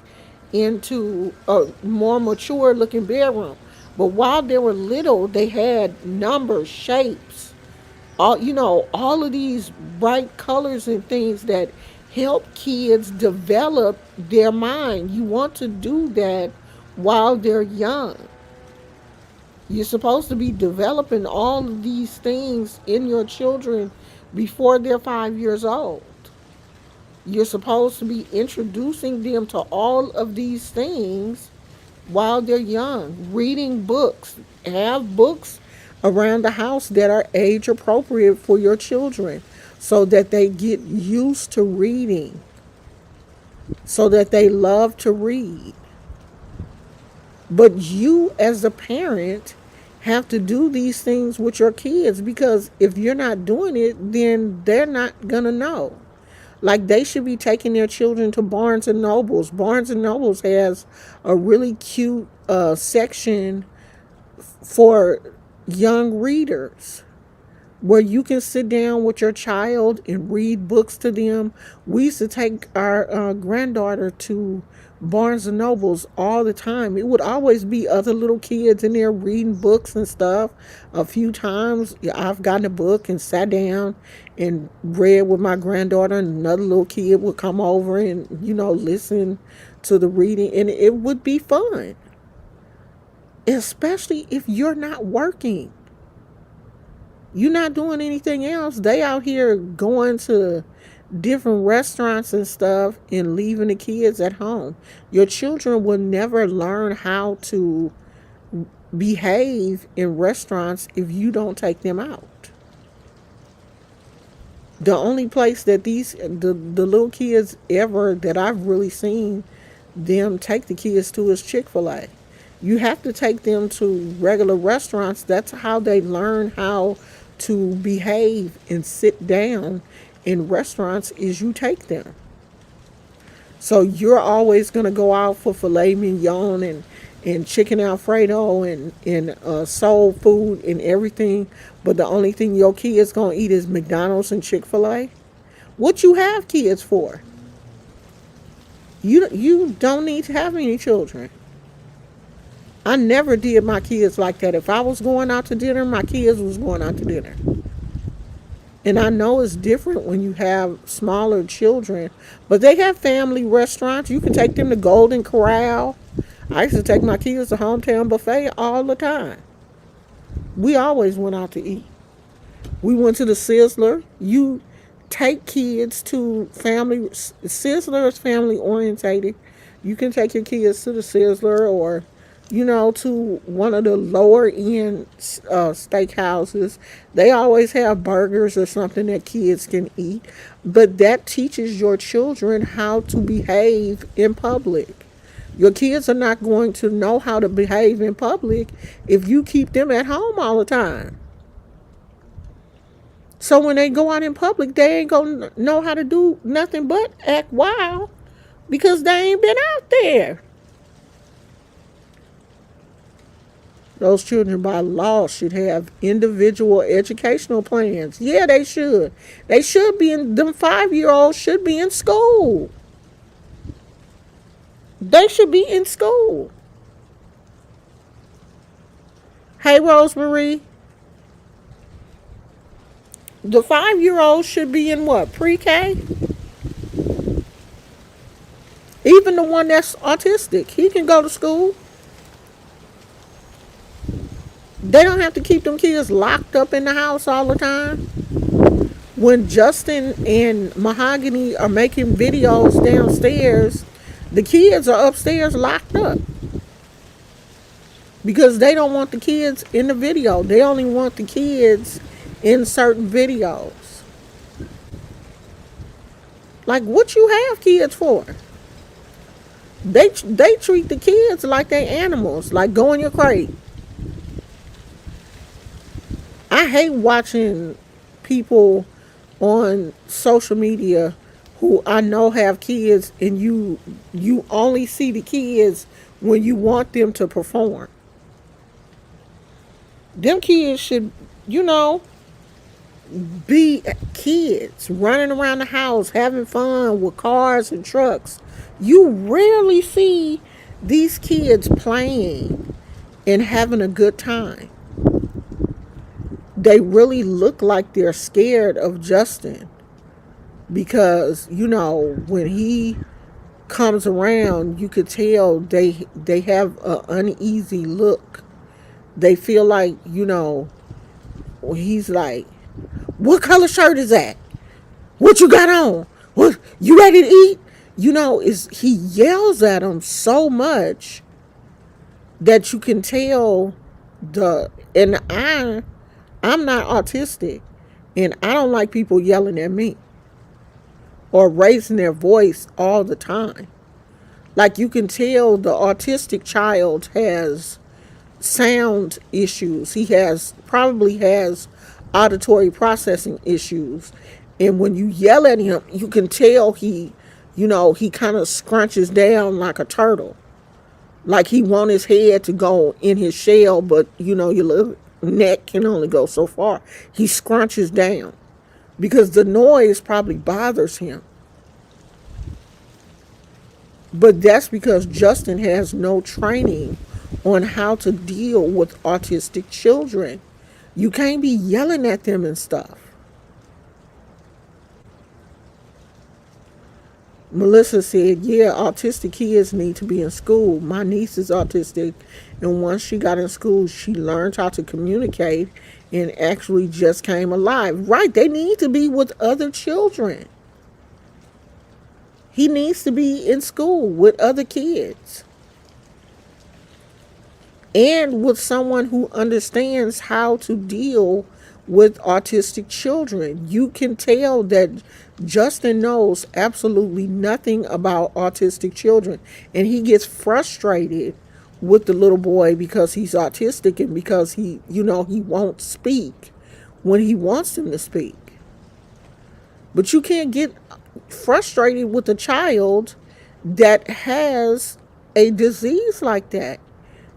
into a more mature looking bedroom. But while they were little, they had numbers, shapes, all of these bright colors and things that help kids develop their mind. You want to do that while they're young. You're supposed to be developing all of these things in your children before they're 5 years old. You're supposed to be introducing them to all of these things while they're young. Reading books. Have books around the house that are age appropriate for your children so that they get used to reading, so that they love to read. But you, as a parent, have to do these things with your kids, because if you're not doing it, then they're not going to know. Like, they should be taking their children to Barnes and Nobles. Barnes and Nobles has a really cute section for young readers where you can sit down with your child and read books to them. We used to take our granddaughter to Barnes and Nobles all the time. It would always be other little kids in there reading books and stuff. A few times I've gotten a book and sat down and read with my granddaughter, and another little kid would come over and listen to the reading, and it would be fun, especially if you're not working. You're not doing anything else. They out here going to different restaurants and stuff and leaving the kids at home. Your children will never learn how to behave in restaurants if you don't take them out. The only place that the little kids ever that I've really seen them take the kids to is Chick-fil-A. You have to take them to regular restaurants. That's how they learn how to behave and sit down in restaurants, is you take them. So you're always going to go out for filet mignon and chicken Alfredo and soul food and everything, but the only thing your kids going to eat is McDonald's and Chick-fil-A? What you have kids for? You don't need to have any children. I never did my kids like that. If I was going out to dinner, my kids was going out to dinner. And I know it's different when you have smaller children, but they have family restaurants. You can take them to Golden Corral. I used to take my kids to Hometown Buffet all the time. We always went out to eat. We went to the Sizzler. You take kids to Sizzler is family orientated. You can take your kids to the Sizzler or to one of the lower end steakhouses. They always have burgers or something that kids can eat. But that teaches your children how to behave in public. Your kids are not going to know how to behave in public if you keep them at home all the time. So when they go out in public, they ain't gonna know how to do nothing but act wild because they ain't been out there. Those children by law should have individual educational plans. Yeah, they should. They should be in, them 5-year olds should be in school. They should be in school. Hey, Rosemary, the 5-year olds should be in what? Pre-K? Even the one that's autistic, he can go to school. They don't have to keep them kids locked up in the house all the time. When Justin and Mahogany are making videos downstairs, the kids are upstairs locked up because they don't want the kids in the video. They only want the kids in certain videos. Like, what you have kids for? They treat the kids like they animals. Like, go in your crate. I hate watching people on social media who I know have kids, and you only see the kids when you want them to perform. Them kids should, you know, be kids running around the house having fun with cars and trucks. You rarely see these kids playing and having a good time. They really look like they're scared of Justin because, when he comes around, you could tell they have an uneasy look. They feel like, he's like, what color shirt is that? What you got on? What, you ready to eat? Is he yells at them so much that you can tell and I'm not autistic, and I don't like people yelling at me or raising their voice all the time. Like, you can tell the autistic child has sound issues. He probably has auditory processing issues. And when you yell at him, you can tell he kind of scrunches down like a turtle. Like he want his head to go in his shell, but your little neck can only go so far. He scrunches down because the noise probably bothers him. But that's because Justin has no training on how to deal with autistic children. You can't be yelling at them and stuff. Melissa said, yeah, autistic kids need to be in school. My niece is autistic, and once she got in school, she learned how to communicate and actually just came alive. Right, they need to be with other children. He needs to be in school with other kids and with someone who understands how to deal with autistic children. You can tell that Justin knows absolutely nothing about autistic children, and he gets frustrated with the little boy because he's autistic and because he won't speak when he wants him to speak. But you can't get frustrated with a child that has a disease like that.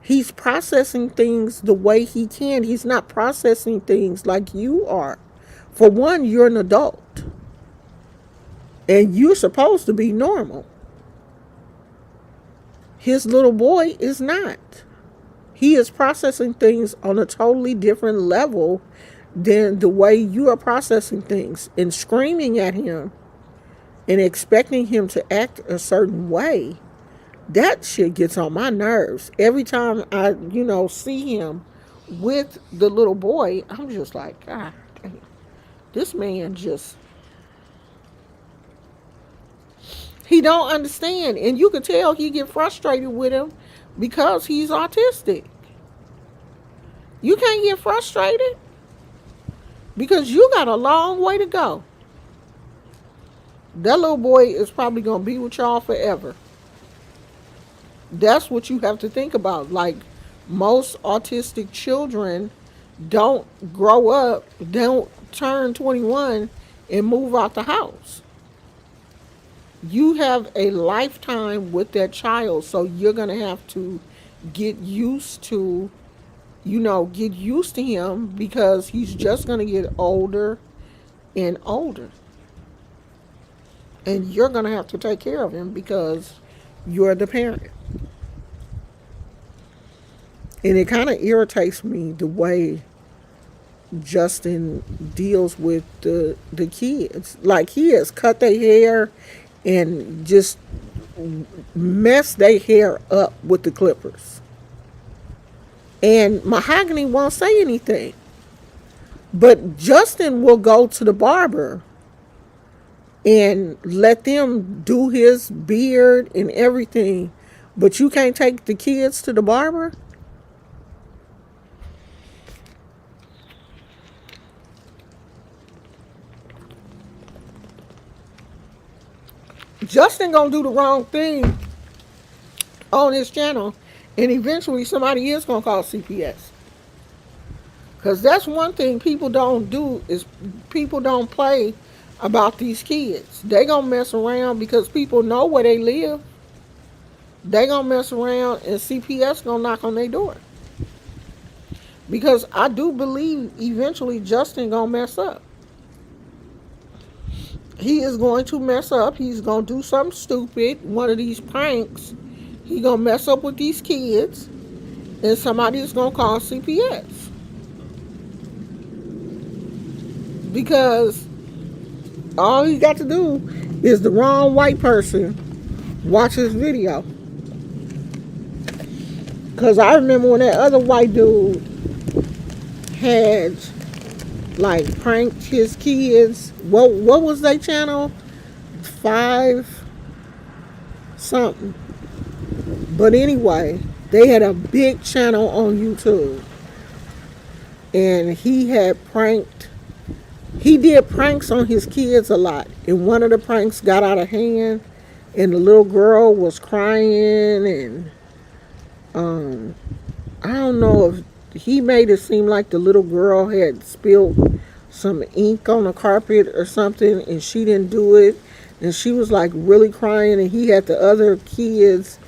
He's processing things the way he can. He's not processing things like you are. For one, you're an adult, and you're supposed to be normal. His little boy is not. He is processing things on a totally different level than the way you are processing things, and screaming at him and expecting him to act a certain way. That shit gets on my nerves. Every time I, see him with the little boy, I'm just like, God damn, this man he don't understand. And you can tell he get frustrated with him because he's autistic. You can't get frustrated because you got a long way to go. That little boy is probably going to be with y'all forever. That's what you have to think about. Like, most autistic children don't grow up, don't turn 21 and move out the house. You have a lifetime with that child, so you're going to have to get used to, get used to him because he's just going to get older and older. And you're going to have to take care of him because you're the parent. And it kind of irritates me the way Justin deals with the kids. Like, he has cut their hair and just messed their hair up with the clippers. And Mahogany won't say anything. But Justin will go to the barber and let them do his beard and everything. But you can't take the kids to the barber? Justin gonna do the wrong thing on his channel, and eventually somebody is gonna call CPS. Because that's one thing people don't do, is people don't play about these kids. They gonna mess around because people know where they live. They gonna mess around and CPS gonna knock on their door. Because I do believe eventually Justin gonna mess up. He is going to mess up. He's going to do something stupid, one of these pranks. He going to mess up with these kids, and somebody is going to call CPS. Because all he got to do is the wrong white person watch his video. Because I remember when that other white dude had like pranked his kids. What was their channel? 5 something. But anyway, they had a big channel on YouTube. And he did pranks on his kids a lot. And one of the pranks got out of hand, and the little girl was crying, and I don't know if he made it seem like the little girl had spilled some ink on the carpet or something, and she didn't do it, and she was like really crying, and he had the other kids,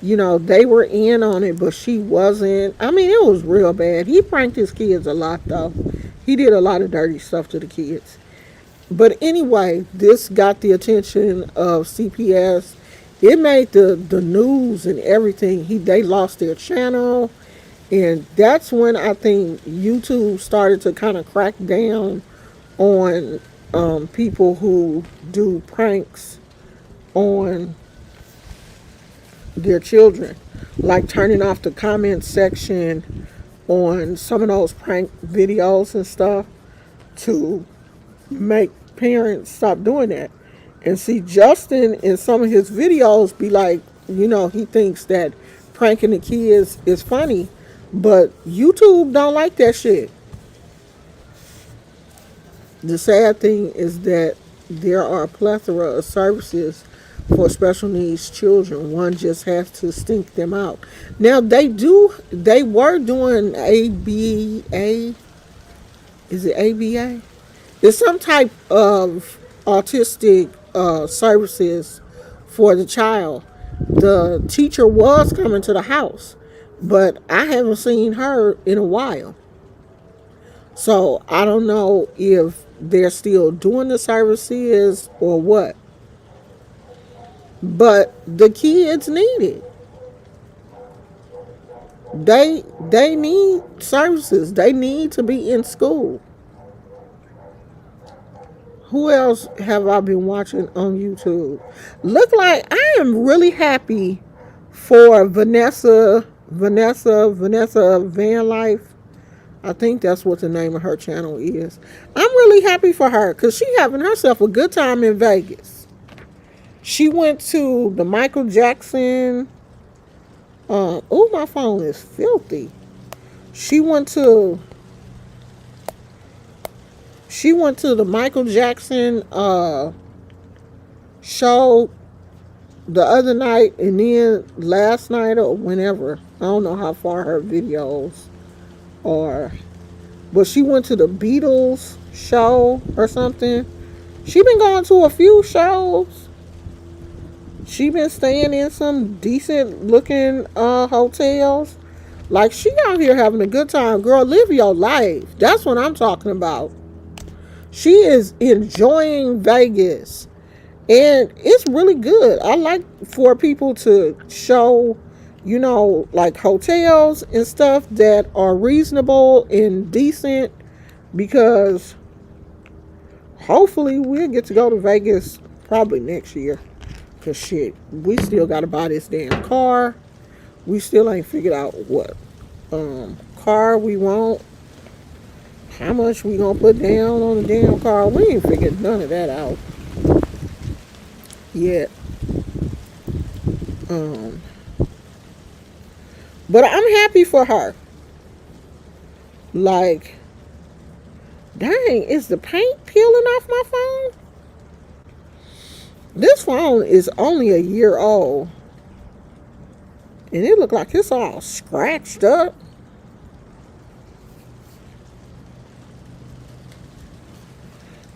they were in on it, but she wasn't. I mean, it was real bad. He pranked his kids a lot, though. He did a lot of dirty stuff to the kids. But anyway, this got the attention of CPS. It made the news and everything. They lost their channel. And that's when I think YouTube started to kind of crack down on people who do pranks on their children. Like turning off the comment section on some of those prank videos and stuff to make parents stop doing that. And see, Justin in some of his videos be like, he thinks that pranking the kids is funny. But YouTube don't like that shit. The sad thing is that there are a plethora of services for special needs children. One just has to stink them out. Now they were doing ABA. Is it ABA? It's some type of autistic services for the child. The teacher was coming to the house, but I haven't seen her in a while. So I don't know if they're still doing the services or what. But the kids need it. They need services. They need to be in school. Who else have I been watching on YouTube? Look like I am really happy for Vanessa Van Life. I think that's what the name of her channel is. I'm really happy for her because she having herself a good time in Vegas. She went to the Michael Jackson Oh, my phone is filthy. She went to the Michael Jackson show the other night, and then last night or whenever. I don't know how far her videos are, but she went to the Beatles show or something. She been going to a few shows. She been staying in some decent looking hotels. Like, she out here having a good time. Girl, live your life. That's what I'm talking about. She is enjoying Vegas. And it's really good. I like for people to show, like hotels and stuff that are reasonable and decent, because hopefully we'll get to go to Vegas probably next year. Because shit, we still got to buy this damn car. We still ain't figured out what car we want. How much we gonna put down on the damn car. We ain't figured none of that out yet. But I'm happy for her. Like, dang, is the paint peeling off my phone? This phone is only a year old. And it look like it's all scratched up.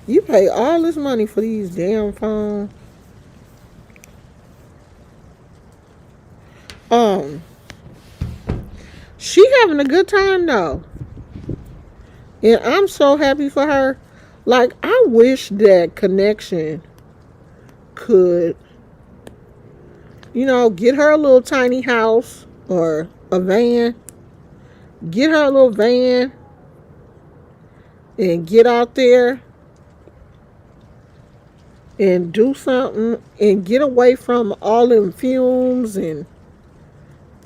You pay all this money for these damn phones. She having a good time though. And I'm so happy for her. Like, I wish that Connection could, get her a little tiny house or a van. Get her a little van and get out there and do something and get away from all them fumes. And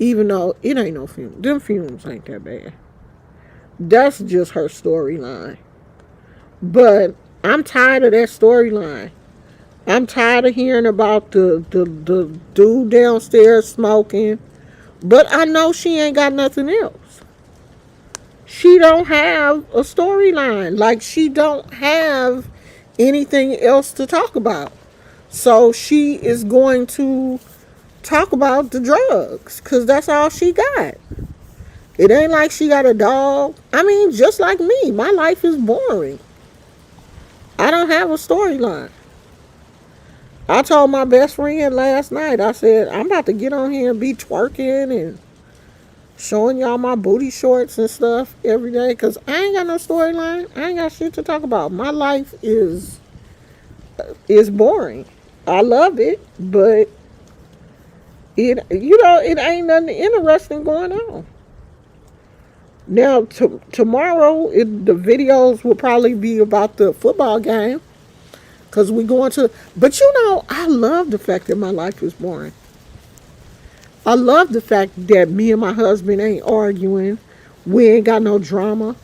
even though it ain't no fumes, them fumes ain't that bad. That's just her storyline. But I'm tired of that storyline. I'm tired of hearing about the dude downstairs smoking. But I know she ain't got nothing else. She don't have a storyline. Like, she don't have anything else to talk about. So she is going to talk about the drugs, because that's all she got. It ain't like she got a dog. I mean, just like me, my life is boring. I don't have a storyline. I told my best friend last night, I said, I'm about to get on here and be twerking and showing y'all my booty shorts and stuff every day, because I ain't got no storyline. I ain't got shit to talk about. My life is boring. I love it, but it ain't nothing interesting going on. Now, tomorrow, the videos will probably be about the football game, because we going to. But I love the fact that my life is boring. I love the fact that me and my husband ain't arguing. We ain't got no drama.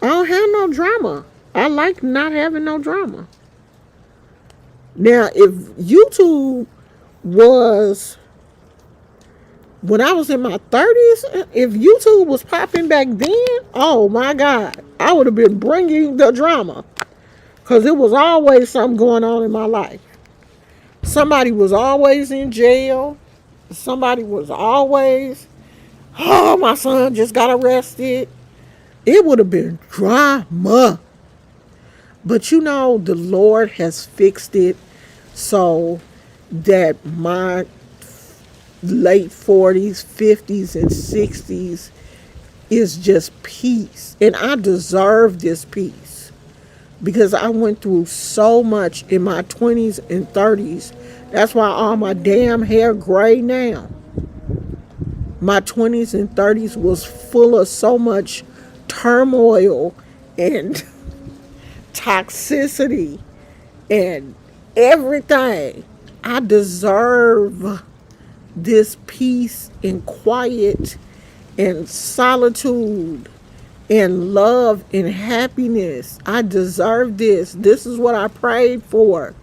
I don't have no drama. I like not having no drama. Now, if YouTube was, when I was in my 30s, if YouTube was popping back then, oh my God, I would have been bringing the drama. Because it was always something going on in my life. Somebody was always in jail. Somebody was always, oh, my son just got arrested. It would have been drama. But the Lord has fixed it so that my late 40s, 50s, and 60s is just peace. And I deserve this peace, because I went through so much in my 20s and 30s. That's why all my damn hair gray now. My 20s and 30s was full of so much turmoil and toxicity and everything. I deserve this peace and quiet and solitude and love and happiness. I deserve this. This is what I prayed for.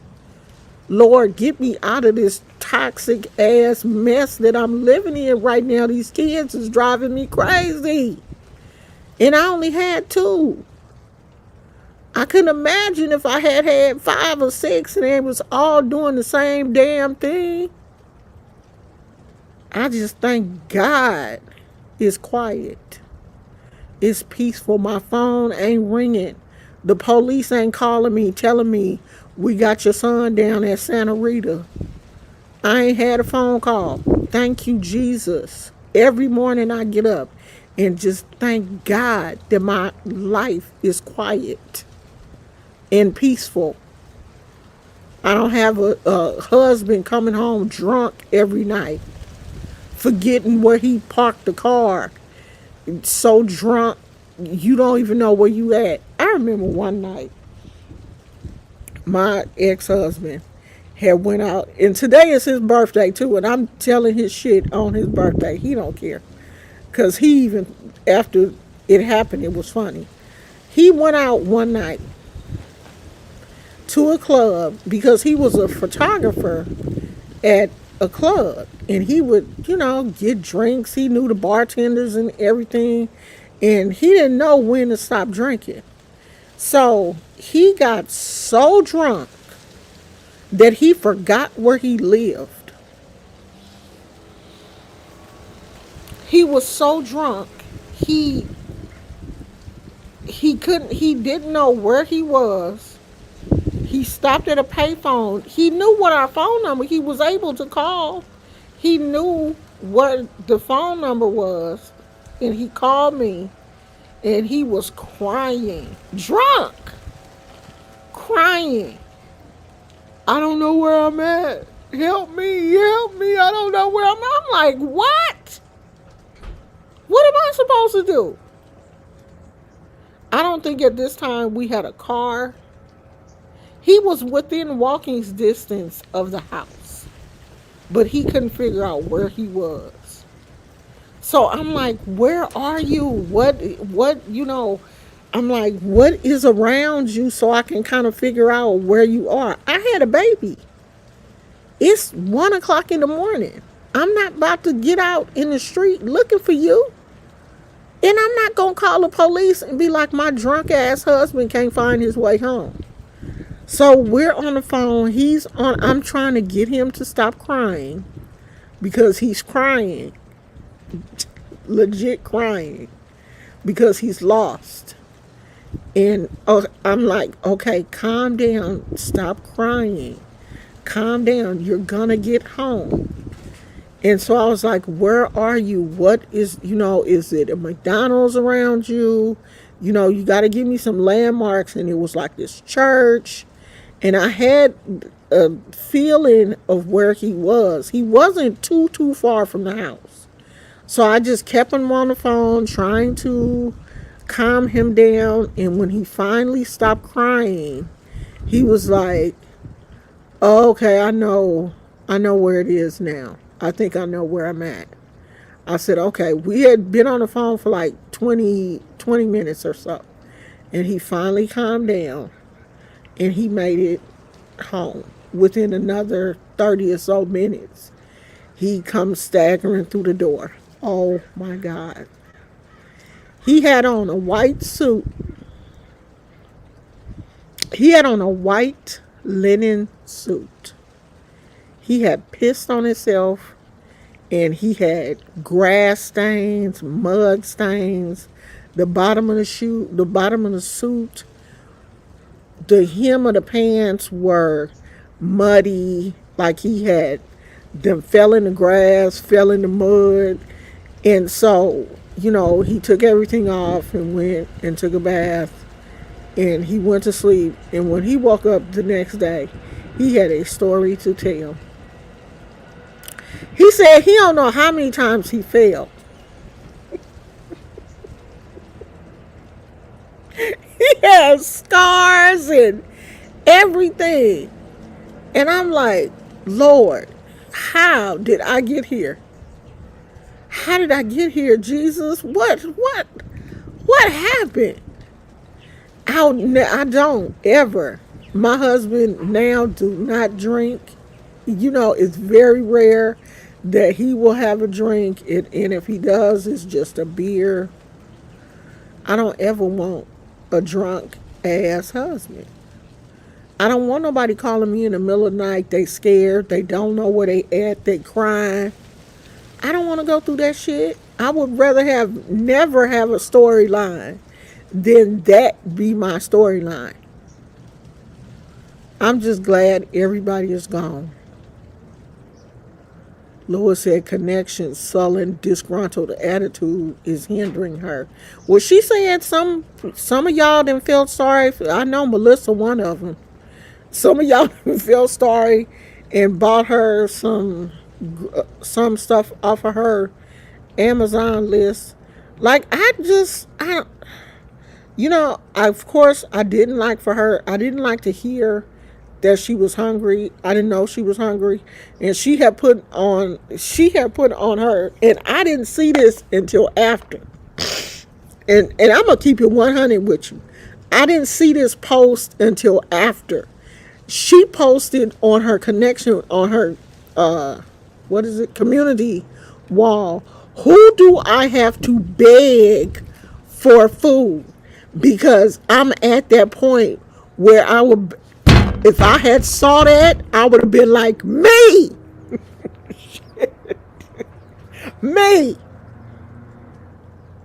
Lord, get me out of this toxic ass mess that I'm living in right now. These kids is driving me crazy. And I only had two. I couldn't imagine if I had had 5 or 6 and they was all doing the same damn thing. I just thank God it's quiet. It's peaceful. My phone ain't ringing. The police ain't calling me telling me we got your son down at Santa Rita. I ain't had a phone call. Thank you, Jesus. Every morning I get up and just thank God that my life is quiet and peaceful. I don't have a husband coming home drunk every night, forgetting where he parked the car. So drunk, you don't even know where you at. I remember one night, my ex-husband had went out, and today is his birthday too, and I'm telling his shit on his birthday. He don't care, because he even, after it happened, it was funny. He went out one night to a club because he was a photographer at a club, and he would, get drinks. He knew the bartenders and everything, and he didn't know when to stop drinking. So he got so drunk that he forgot where he lived. He was so drunk, he didn't know where he was. He stopped at a payphone. He knew what our phone number, he was able to call. He knew what the phone number was, and he called me, and he was crying, drunk, crying. I don't know where I'm at. Help me, help me. I don't know where I'm at. I'm like, what? What am I supposed to do? I don't think at this time we had a car. He was within walking distance of the house, but he couldn't figure out where he was. So I'm like, where are you? What, I'm like, what is around you so I can kind of figure out where you are? I had a baby. It's 1 o'clock in the morning. I'm not about to get out in the street looking for you. And I'm not going to call the police and be like, my drunk ass husband can't find his way home. So we're on the phone. I'm trying to get him to stop crying because he's crying. Legit crying because he's lost. And I'm like, okay, calm down. Stop crying. Calm down. You're going to get home. And so I was like, where are you? What is, is it a McDonald's around you? You got to give me some landmarks. And it was like this church. And I had a feeling of where he was. He wasn't too far from the house. So I just kept him on the phone trying to calm him down. And when he finally stopped crying, he was like, oh, okay, I know where it is now. I think I know where I'm at. I said, okay, we had been on the phone for like 20 minutes or so. And he finally calmed down. And he made it home. Within another 30 or so minutes, he comes staggering through the door. Oh my God. He had on a white suit. He had on a white linen suit. He had pissed on himself, and he had grass stains, mud stains, the bottom of the suit, the hem of the pants were muddy, like he had them fell in the grass, fell in the mud. And so, he took everything off and went and took a bath, and he went to sleep. And when he woke up the next day, he had a story to tell. He said he don't know how many times he fell. He has scars and everything. And I'm like, Lord, how did I get here? How did I get here, Jesus? What happened? I don't ever. My husband now do not drink. It's very rare that he will have a drink, and if he does, it's just a beer. I don't ever want a drunk ass husband. I don't want nobody calling me in the middle of the night. They scared. They don't know where they at. They crying. I don't want to go through that shit. I would rather have never have a storyline than that be my storyline. I'm just glad everybody is gone. Lois said connection, sullen, disgruntled attitude is hindering her. Well, she said some of y'all didn't feel sorry. I know Melissa, one of them. Some of y'all didn't feel sorry and bought her some stuff off of her Amazon list. Like of course I didn't like for her. I didn't like to hear that she was hungry. I didn't know she was hungry, and she had put on her, and I didn't see this until after. And I'm gonna keep it 100 with you. I didn't see this post until after. She posted on her connection on her community wall. Who do I have to beg for food? Because I'm at that point where I would, if I had saw that, I would have been like, me. Me.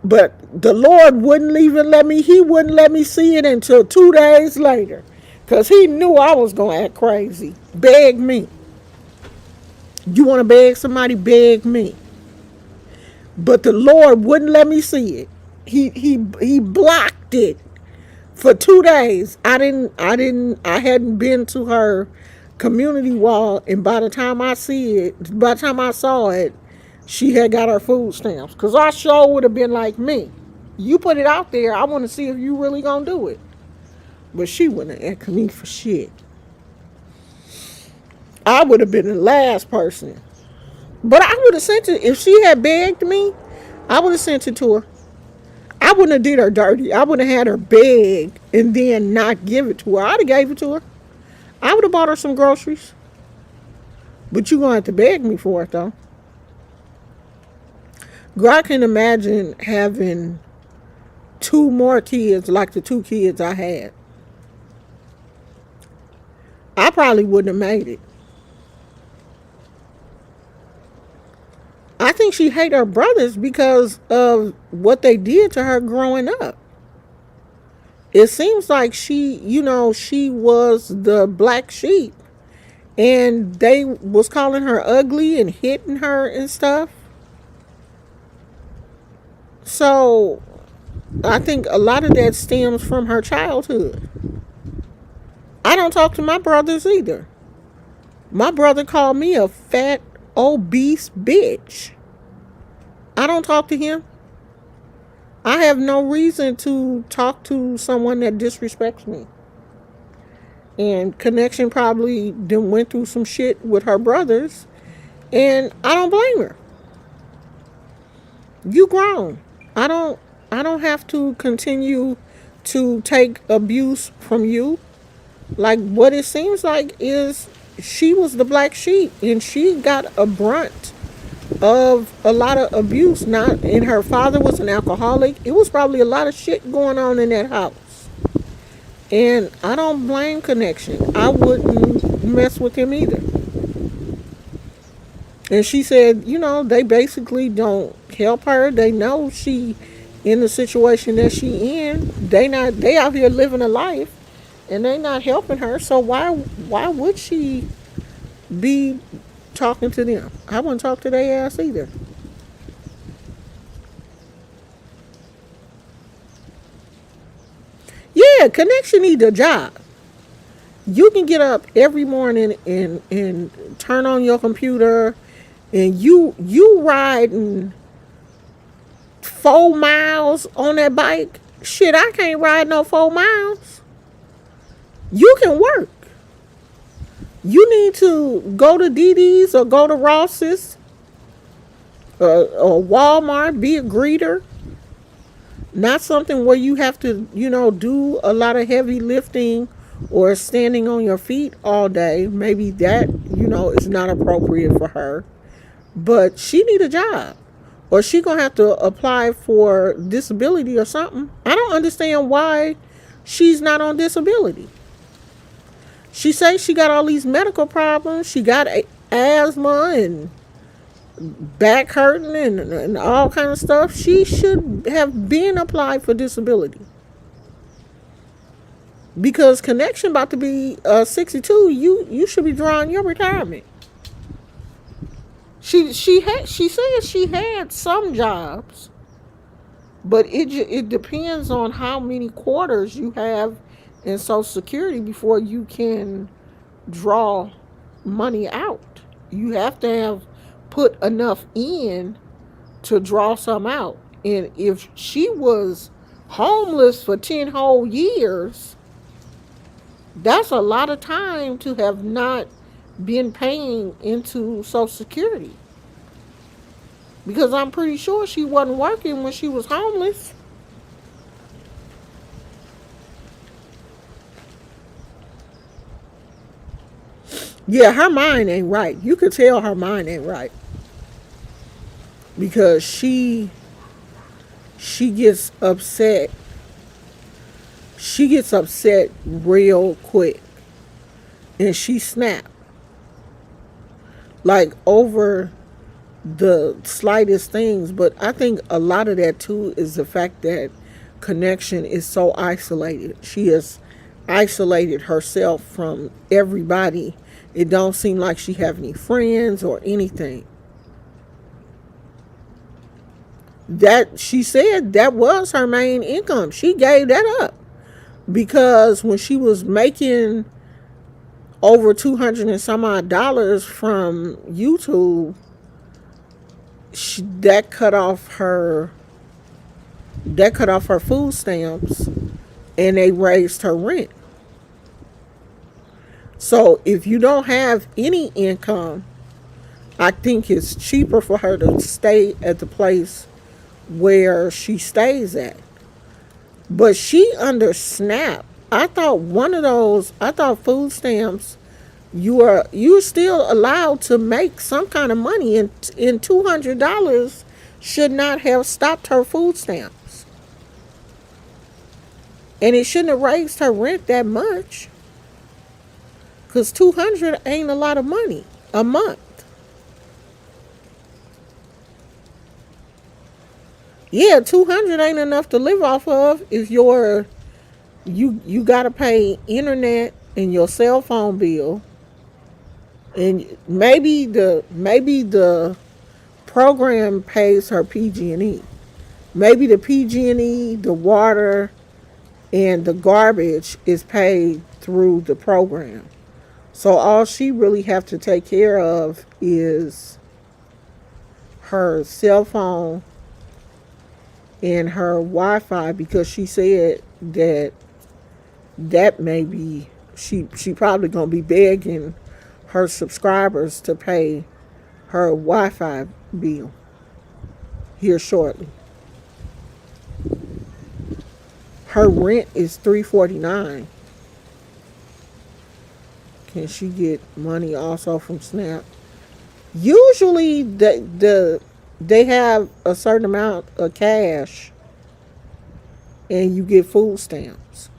But the Lord wouldn't even let me, he wouldn't let me see it until 2 days later. Because he knew I was going to act crazy. Beg me. You want to beg somebody? Beg me. But the Lord wouldn't let me see it. He blocked it for 2 days. I hadn't been to her community wall, and by the time I saw it, she had got her food stamps. Cause our show would have been like, me. You put it out there, I want to see if you really gonna do it. But she wouldn't have asked me for shit. I would have been the last person. But I would have sent it. If she had begged me, I would have sent it to her. I wouldn't have did her dirty. I would have had her beg and then not give it to her. I'd have gave it to her. I would have bought her some groceries. But you're going to have to beg me for it, though. Girl, I can imagine having 2 more kids like the 2 kids I had. I probably wouldn't have made it. I think she hated her brothers because of what they did to her growing up. It seems like she was the black sheep, and they was calling her ugly and hitting her and stuff. So I think a lot of that stems from her childhood. I don't talk to my brothers either. My brother called me a fat, obese bitch. I don't talk to him. I have no reason to talk to someone that disrespects me. And Connection probably went through some shit with her brothers, and I don't blame her. You grown. I don't have to continue to take abuse from you. Like, what it seems like is she was the black sheep, and she got a brunt of a lot of abuse. And her father was an alcoholic. It was probably a lot of shit going on in that house. And I don't blame Connection. I wouldn't mess with him either. And she said, they basically don't help her. They know she in the situation that she in. They out here living a life, and they not helping her. So why would she be talking to them? I wouldn't talk to their ass either. Yeah, Connection need a job. You can get up every morning and turn on your computer, and you riding 4 miles on that bike. Shit, I can't ride no 4 miles. You can work. You need to go to DD's or go to Ross's or Walmart, be a greeter. Not something where you have to, do a lot of heavy lifting or standing on your feet all day. Maybe that, it's not appropriate for her. But she need a job, or she gonna have to apply for disability or something. I don't understand why she's not on disability. She says she got all these medical problems. She got asthma and back hurting and all kind of stuff. She should have been applied for disability. Because Connection about to be 62, you should be drawing your retirement. She said she had some jobs, but it depends on how many quarters you have in Social Security before you can draw money out. You have to have put enough in to draw some out. And if she was homeless for 10 whole years, that's a lot of time to have not been paying into Social Security. Because I'm pretty sure she wasn't working when she was homeless. Yeah, her mind ain't right. You could tell her mind ain't right. Because she gets upset. She gets upset real quick. And she snapped. Like over the slightest things. But I think a lot of that too is the fact that Connection is so isolated. She has isolated herself from everybody. It don't seem like she have any friends or anything. That she said that was her main income. She gave that up because when she was making over 200 and some odd dollars from YouTube, that cut off her food stamps, and they raised her rent. So if you don't have any income, I think it's cheaper for her to stay at the place where she stays at. But she under SNAP. I thought food stamps, you're still allowed to make some kind of money, and $200 should not have stopped her food stamps. And it shouldn't have raised her rent that much. Because $200 ain't a lot of money a month. Yeah, $200 ain't enough to live off of if you gotta pay internet and your cell phone bill, and maybe the program pays her PG&E. Maybe the PG&E, the water, and the garbage is paid through the program. So all she really have to take care of is her cell phone and her Wi-Fi, because she said that maybe she probably gonna be begging her subscribers to pay her Wi-Fi bill here shortly. Her rent is $349. Can she get money also from SNAP? Usually they have a certain amount of cash and you get food stamps.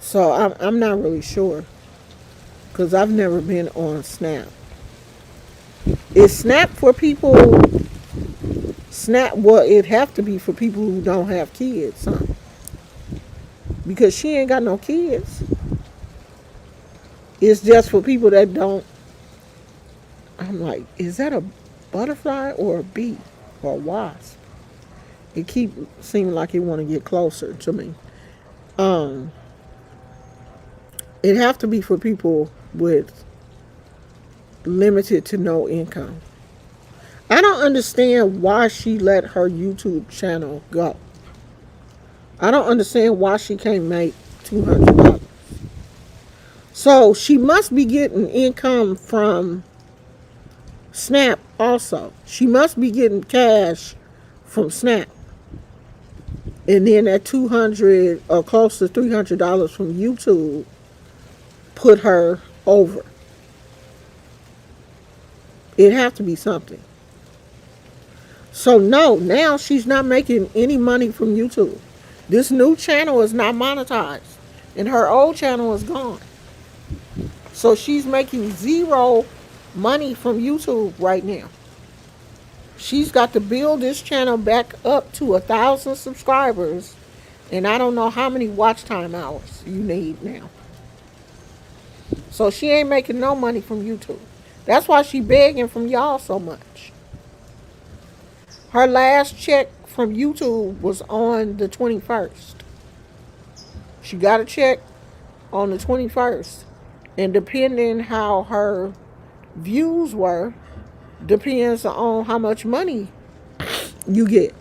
So I'm not really sure, because I've never been on SNAP. Is SNAP for people? SNAP, well, it'd have to be for people who don't have kids, huh? Because she ain't got no kids. It's just for people that don't. I'm like, is that a butterfly or a bee or a wasp? It keep seeming like it want to get closer to me. It have to be for people with limited to no income. I don't understand why she let her YouTube channel go. I don't understand why she can't make $200. So she must be getting income from SNAP also. She must be getting cash from SNAP. And then that $200 or close to $300 from YouTube put her over. It have to be something. So no, now she's not making any money from YouTube. This new channel is not monetized, and her old channel is gone. So she's making zero money from YouTube right now. She's got to build this channel back up to 1,000 subscribers, and I don't know how many watch time hours you need now. So she ain't making no money from YouTube. That's why she begging from y'all so much. Her last check from YouTube was on the 21st. She got a check on the 21st. And depending how her views were, depends on how much money you get.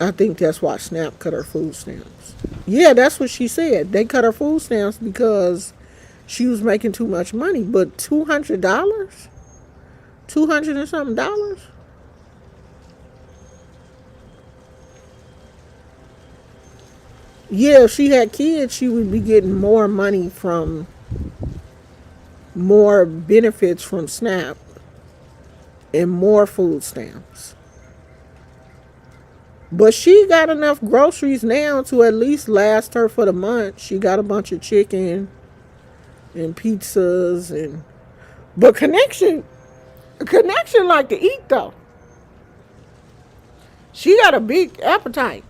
I think that's why Snap cut her food stamps. Yeah, that's what she said. They cut her food stamps because she was making too much money. But $200? $200 and something dollars? Yeah, if she had kids, she would be getting more money from, more benefits from Snap and more food stamps. But she got enough groceries now to at least last her for the month. She got a bunch of chicken and pizzas and, but connection like to eat though. She got a big appetite.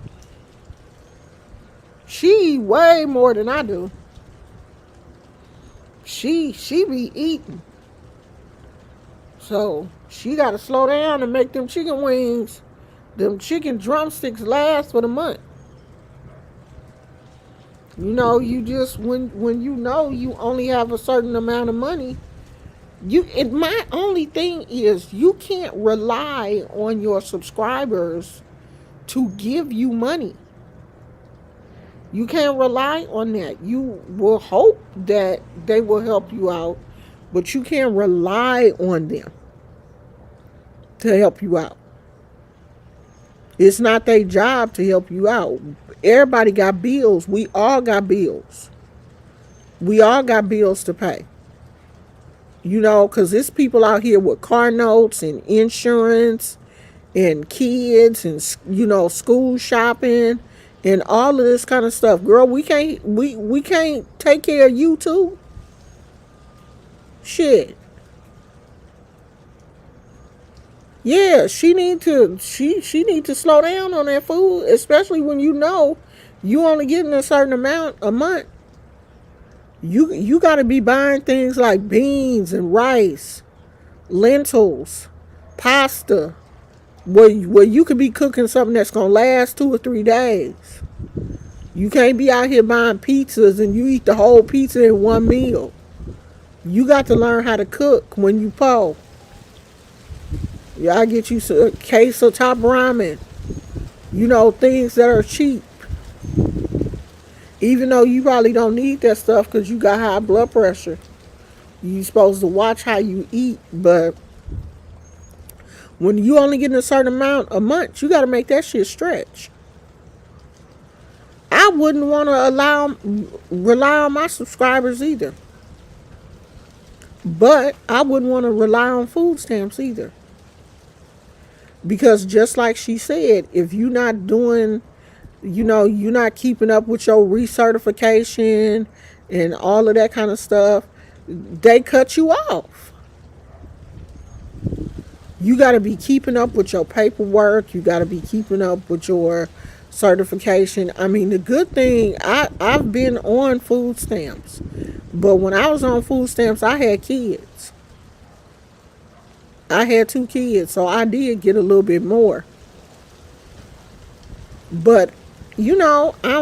She eat way more than I do. She be eating. So she gotta slow down and make them chicken wings, them chicken drumsticks last for the month. You know, you just when you know you only have a certain amount of money, my only thing is you can't rely on your subscribers to give you money. You can't rely on that. You will hope that they will help you out, but you can't rely on them to help you out. It's not their job to help you out. Everybody got bills. We all got bills. We all got bills to pay. You know, because there's people out here with car notes and insurance and kids and, you know, school shopping and all of this kind of stuff. Girl, we can't take care of you too. Shit. Yeah, she need to slow down on that food, especially when you know you only getting a certain amount a month. You got to be buying things like beans and rice, lentils, pasta, where you could be cooking something that's going to last 2 or 3 days. You can't be out here buying pizzas and you eat the whole pizza in one meal. You got to learn how to cook when you poor. Y'all get you a case of top ramen. You know, things that are cheap. Even though you probably don't need that stuff because you got high blood pressure. You're supposed to watch how you eat. But when you only getting a certain amount a month, you got to make that shit stretch. I wouldn't want to rely on my subscribers either. But I wouldn't want to rely on food stamps either. Because just like she said, if you're not doing, you know, you're not keeping up with your recertification and all of that kind of stuff, they cut you off. You got to be keeping up with your paperwork. You got to be keeping up with your certification. I mean, the good thing, I've been on food stamps. But when I was on food stamps, I had kids. I had 2 kids, so I did get a little bit more. But, you know, I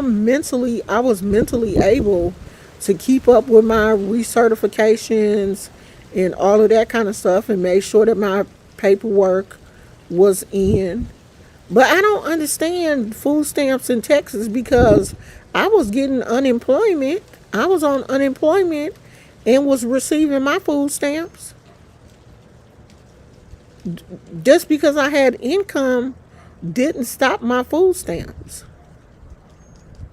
was mentally able to keep up with my recertifications and all of that kind of stuff and make sure that my paperwork was in. But I don't understand food stamps in Texas because I was getting unemployment. I was on unemployment and was receiving my food stamps. Just because I had income didn't stop my food stamps.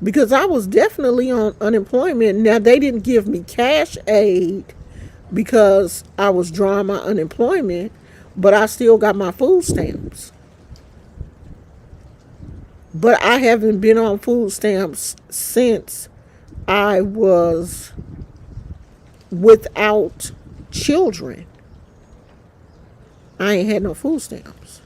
because I was definitely on unemployment. Now, they didn't give me cash aid because I was drawing my unemployment, but I still got my food stamps. But I haven't been on food stamps since I was without children. I ain't had no food stamps.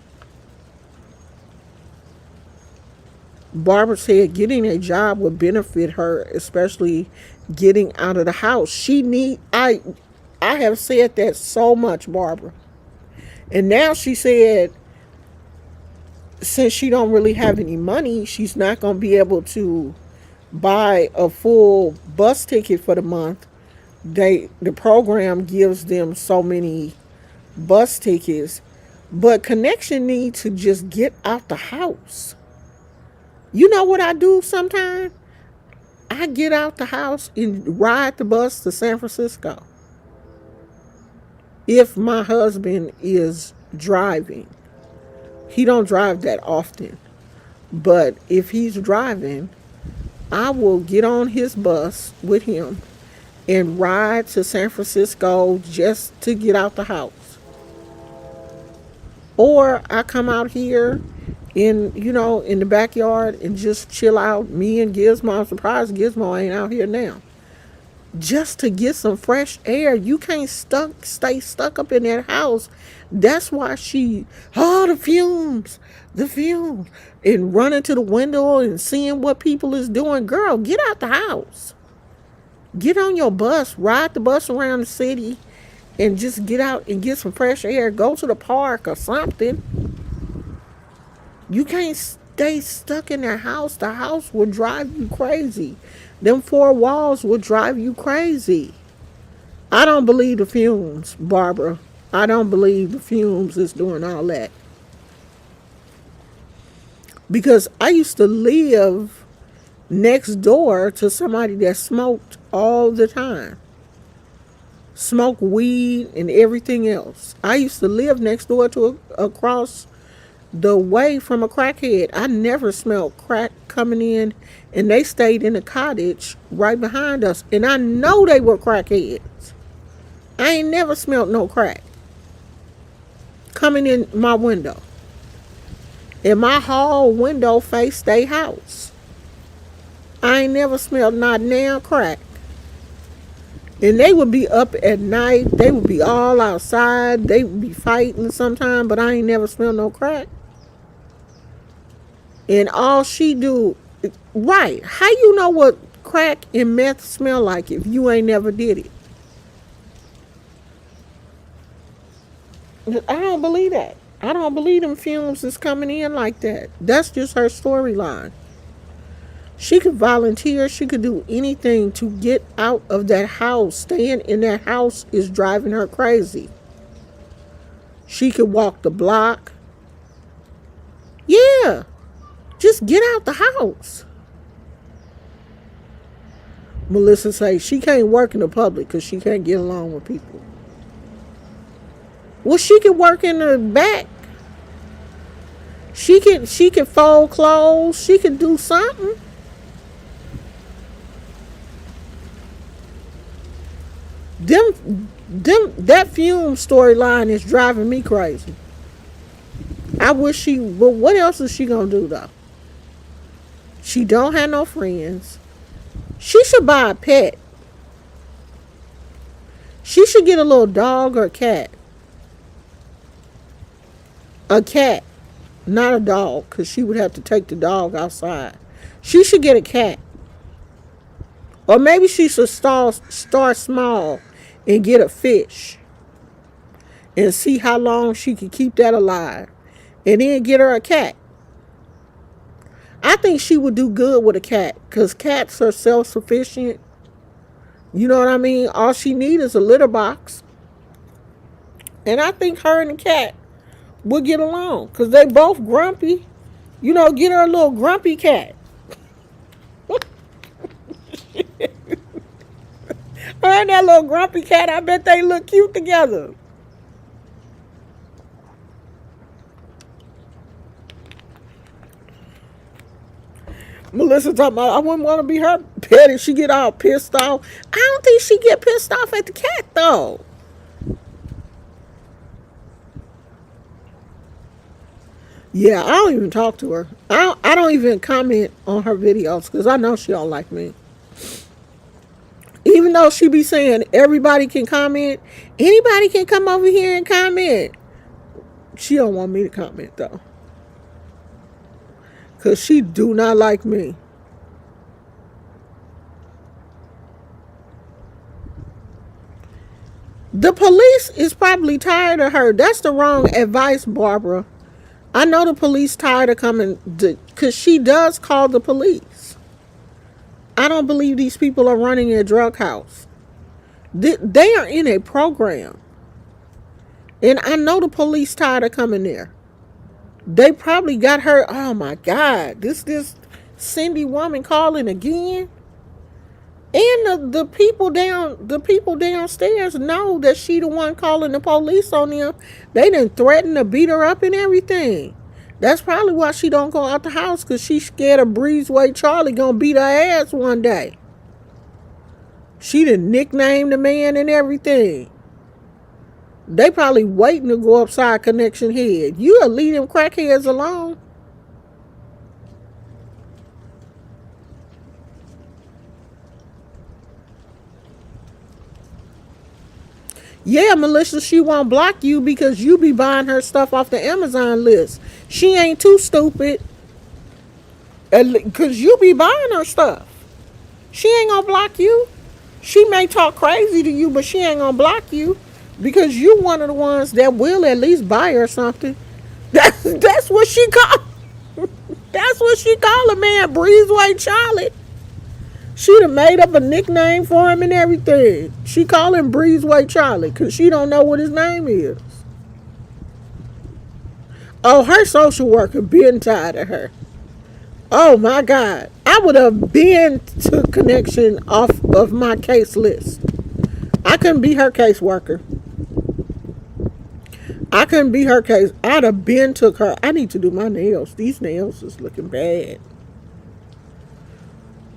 Barbara said getting a job would benefit her, especially getting out of the house. I have said that so much, Barbara. And now she said since she don't really have any money, she's not going to be able to buy a full bus ticket for the month. The program gives them so many bus tickets, but Connection needs to just get out the house. You know what I do sometimes? I get out the house and ride the bus to San Francisco. If my husband is driving, he don't drive that often, but if he's driving, I will get on his bus with him and ride to San Francisco just to get out the house. Or I come out here in the backyard and just chill out. Me and Gizmo. I'm surprised Gizmo ain't out here now. Just to get some fresh air. You can't stay stuck up in that house. That's why the fumes, and running to the window and seeing what people is doing. Girl, get out the house. Get on your bus, ride the bus around the city, and just get out and get some fresh air. Go to the park or something. You can't stay stuck in that house. The house will drive you crazy. Them four walls will drive you crazy. I don't believe the fumes, Barbara. I don't believe the fumes is doing all that. Because I used to live next door to somebody that smoked all the time. Smoke weed and everything else. I used to live next door to across the way from a crackhead. I never smelled crack coming in, and they stayed in a cottage right behind us, and I know they were crackheads. I ain't never smelled no crack coming in my window. And my hall window faced their house. I ain't never smelled not damn crack. And they would be up at night. They would be all outside. They would be fighting sometime, but I ain't never smelled no crack. And all she do, right, how you know what crack and meth smell like if you ain't never did it? I don't believe that. I don't believe them fumes is coming in like that. That's just her storyline. She could volunteer. She could do anything to get out of that house. Staying in that house is driving her crazy. She could walk the block. Yeah. Just get out the house. Melissa says she can't work in the public because she can't get along with people. Well, she can work in the back. She can fold clothes. She can do something. That fume storyline is driving me crazy. I wish but what else is she gonna do though? She don't have no friends. She should buy a pet. She should get a little dog or cat. A cat, not a dog, because she would have to take the dog outside. She should get a cat. Or maybe she should start small and get a fish and see how long she can keep that alive. And then get her a cat. I think she would do good with a cat because cats are self-sufficient. You know what I mean? All she needs is a litter box. And I think her and the cat would get along because they both grumpy. Get her a little grumpy cat. Her and that little grumpy cat, I bet they look cute together. Melissa talking about I wouldn't want to be her pet if she get all pissed off. I don't think she get pissed off at the cat though. Yeah, I don't even talk to her. I don't even comment on her videos because I know she don't like me. Even though she be saying everybody can comment, anybody can come over here and comment. She don't want me to comment though. Because she do not like me. The police is probably tired of her. That's the wrong advice, Barbara. I know the police tired of coming because she does call the police. I don't believe these people are running a drug house. They are in a program. And I know the police tired of coming there. They probably got her. Oh my God. This Cindy woman calling again. And the people downstairs know that she the one calling the police on them. They didn't threaten to beat her up and everything. That's probably why she don't go out the house, because she's scared of Breezeway Charlie gonna beat her ass one day. She done nicknamed the man and everything. They probably waiting to go upside Connection Head. You'll leave them crackheads alone. Yeah, Melissa, she won't block you because you be buying her stuff off the Amazon list. She ain't too stupid because you be buying her stuff. She ain't gonna block you. She may talk crazy to you, but she ain't gonna block you because you one of the ones that will at least buy her something. That's what she call. That's what she call a man, Breezeway Charlie. She done made up a nickname for him and everything. She call him Breezeway Charlie because she don't know what his name is. Oh, her social worker been tired of her. Oh my God. I would have been to Connection off of my case list. I couldn't be her caseworker. I couldn't be her case. I'd have been took her. I need to do my nails. These nails is looking bad.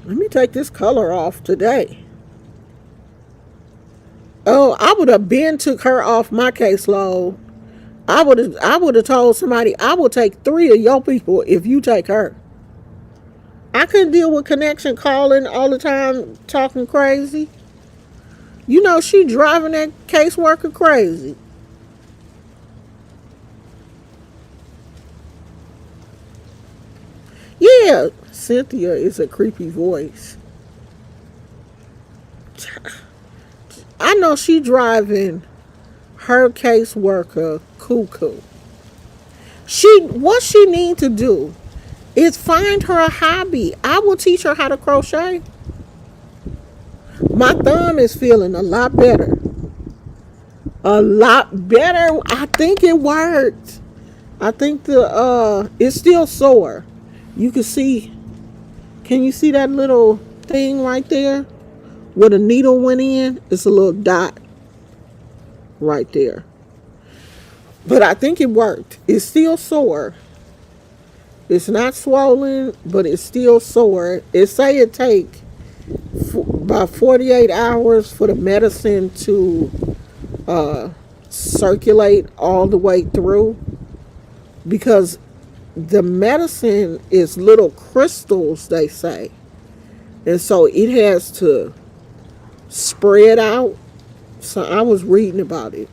Let me take this color off today. Oh, I would have been took her off my caseload. I would have told somebody I will take 3 of your people if you take her. I couldn't deal with Connection calling all the time talking crazy. You know she driving that caseworker crazy. Yeah, Cynthia is a creepy voice. I know she driving her caseworker cuckoo. What she need to do is find her a hobby. I will teach her how to crochet. My thumb is feeling a lot better. A lot better. I think it worked. I think it's still sore. You can you see that little thing right there where the needle went in? It's a little dot right there. But I think it worked. It's still sore. It's not swollen, but it's still sore. It say it take about 48 hours for the medicine to circulate all the way through, because the medicine is little crystals, they say, and so it has to spread out. So I was reading about it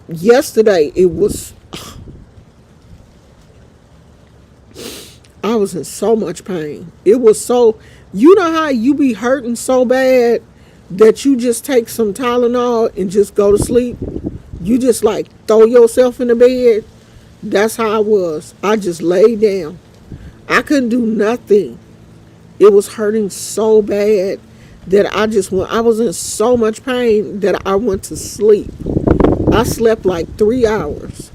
yesterday. I was in so much pain. It was so, you know how you be hurting so bad that you just take some Tylenol and just go to sleep? You just like throw yourself in the bed. That's how I was. I just laid down. I couldn't do nothing. It was hurting so bad that I was in so much pain that I went to sleep. I slept like 3 hours.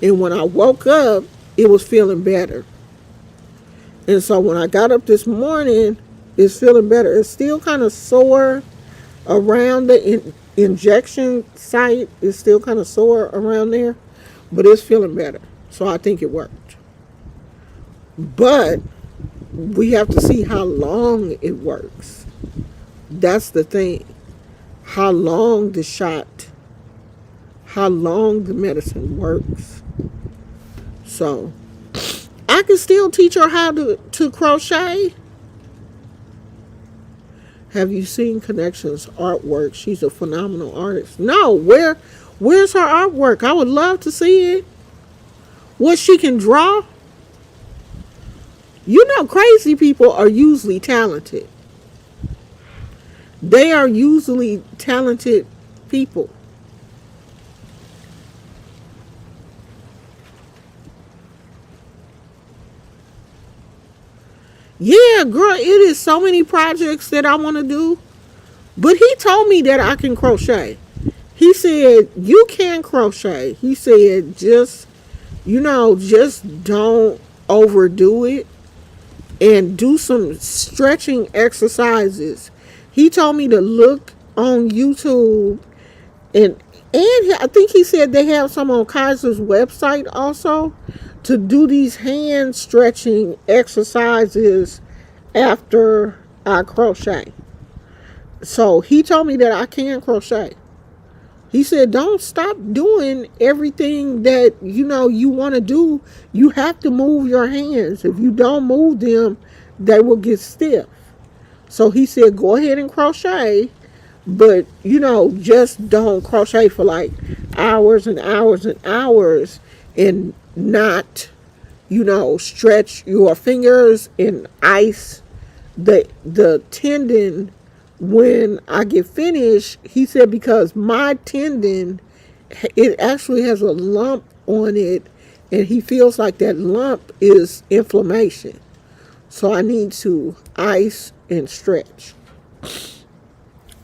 And when I woke up, it was feeling better. And so when I got up this morning, it's feeling better. It's still kind of sore around the injection site. It's still kind of sore around there, but it's feeling better. So I think it worked. But we have to see how long it works. That's the thing. How long the shot, how long the medicine works. So I can still teach her how to crochet. Have you seen Connections artwork? She's a phenomenal artist. No, where's her artwork? I would love to see it. What she can draw? You know, crazy people are usually talented. They are usually talented people. Yeah, girl, it is so many projects that I want to do. But he told me that I can crochet. He said, you can crochet. He said, just don't overdo it and do some stretching exercises. He told me to look on YouTube, and I think he said they have some on Kaiser's website also, to do these hand stretching exercises after I crochet. So he told me that I can crochet. He said, don't stop doing everything that you want to do. You have to move your hands. If you don't move them, they will get stiff. So he said, go ahead and crochet, but just don't crochet for like hours and hours and hours, and not stretch your fingers and ice the tendon. When I get finished, he said, because my tendon, it actually has a lump on it, and he feels like that lump is inflammation. So I need to ice and stretch.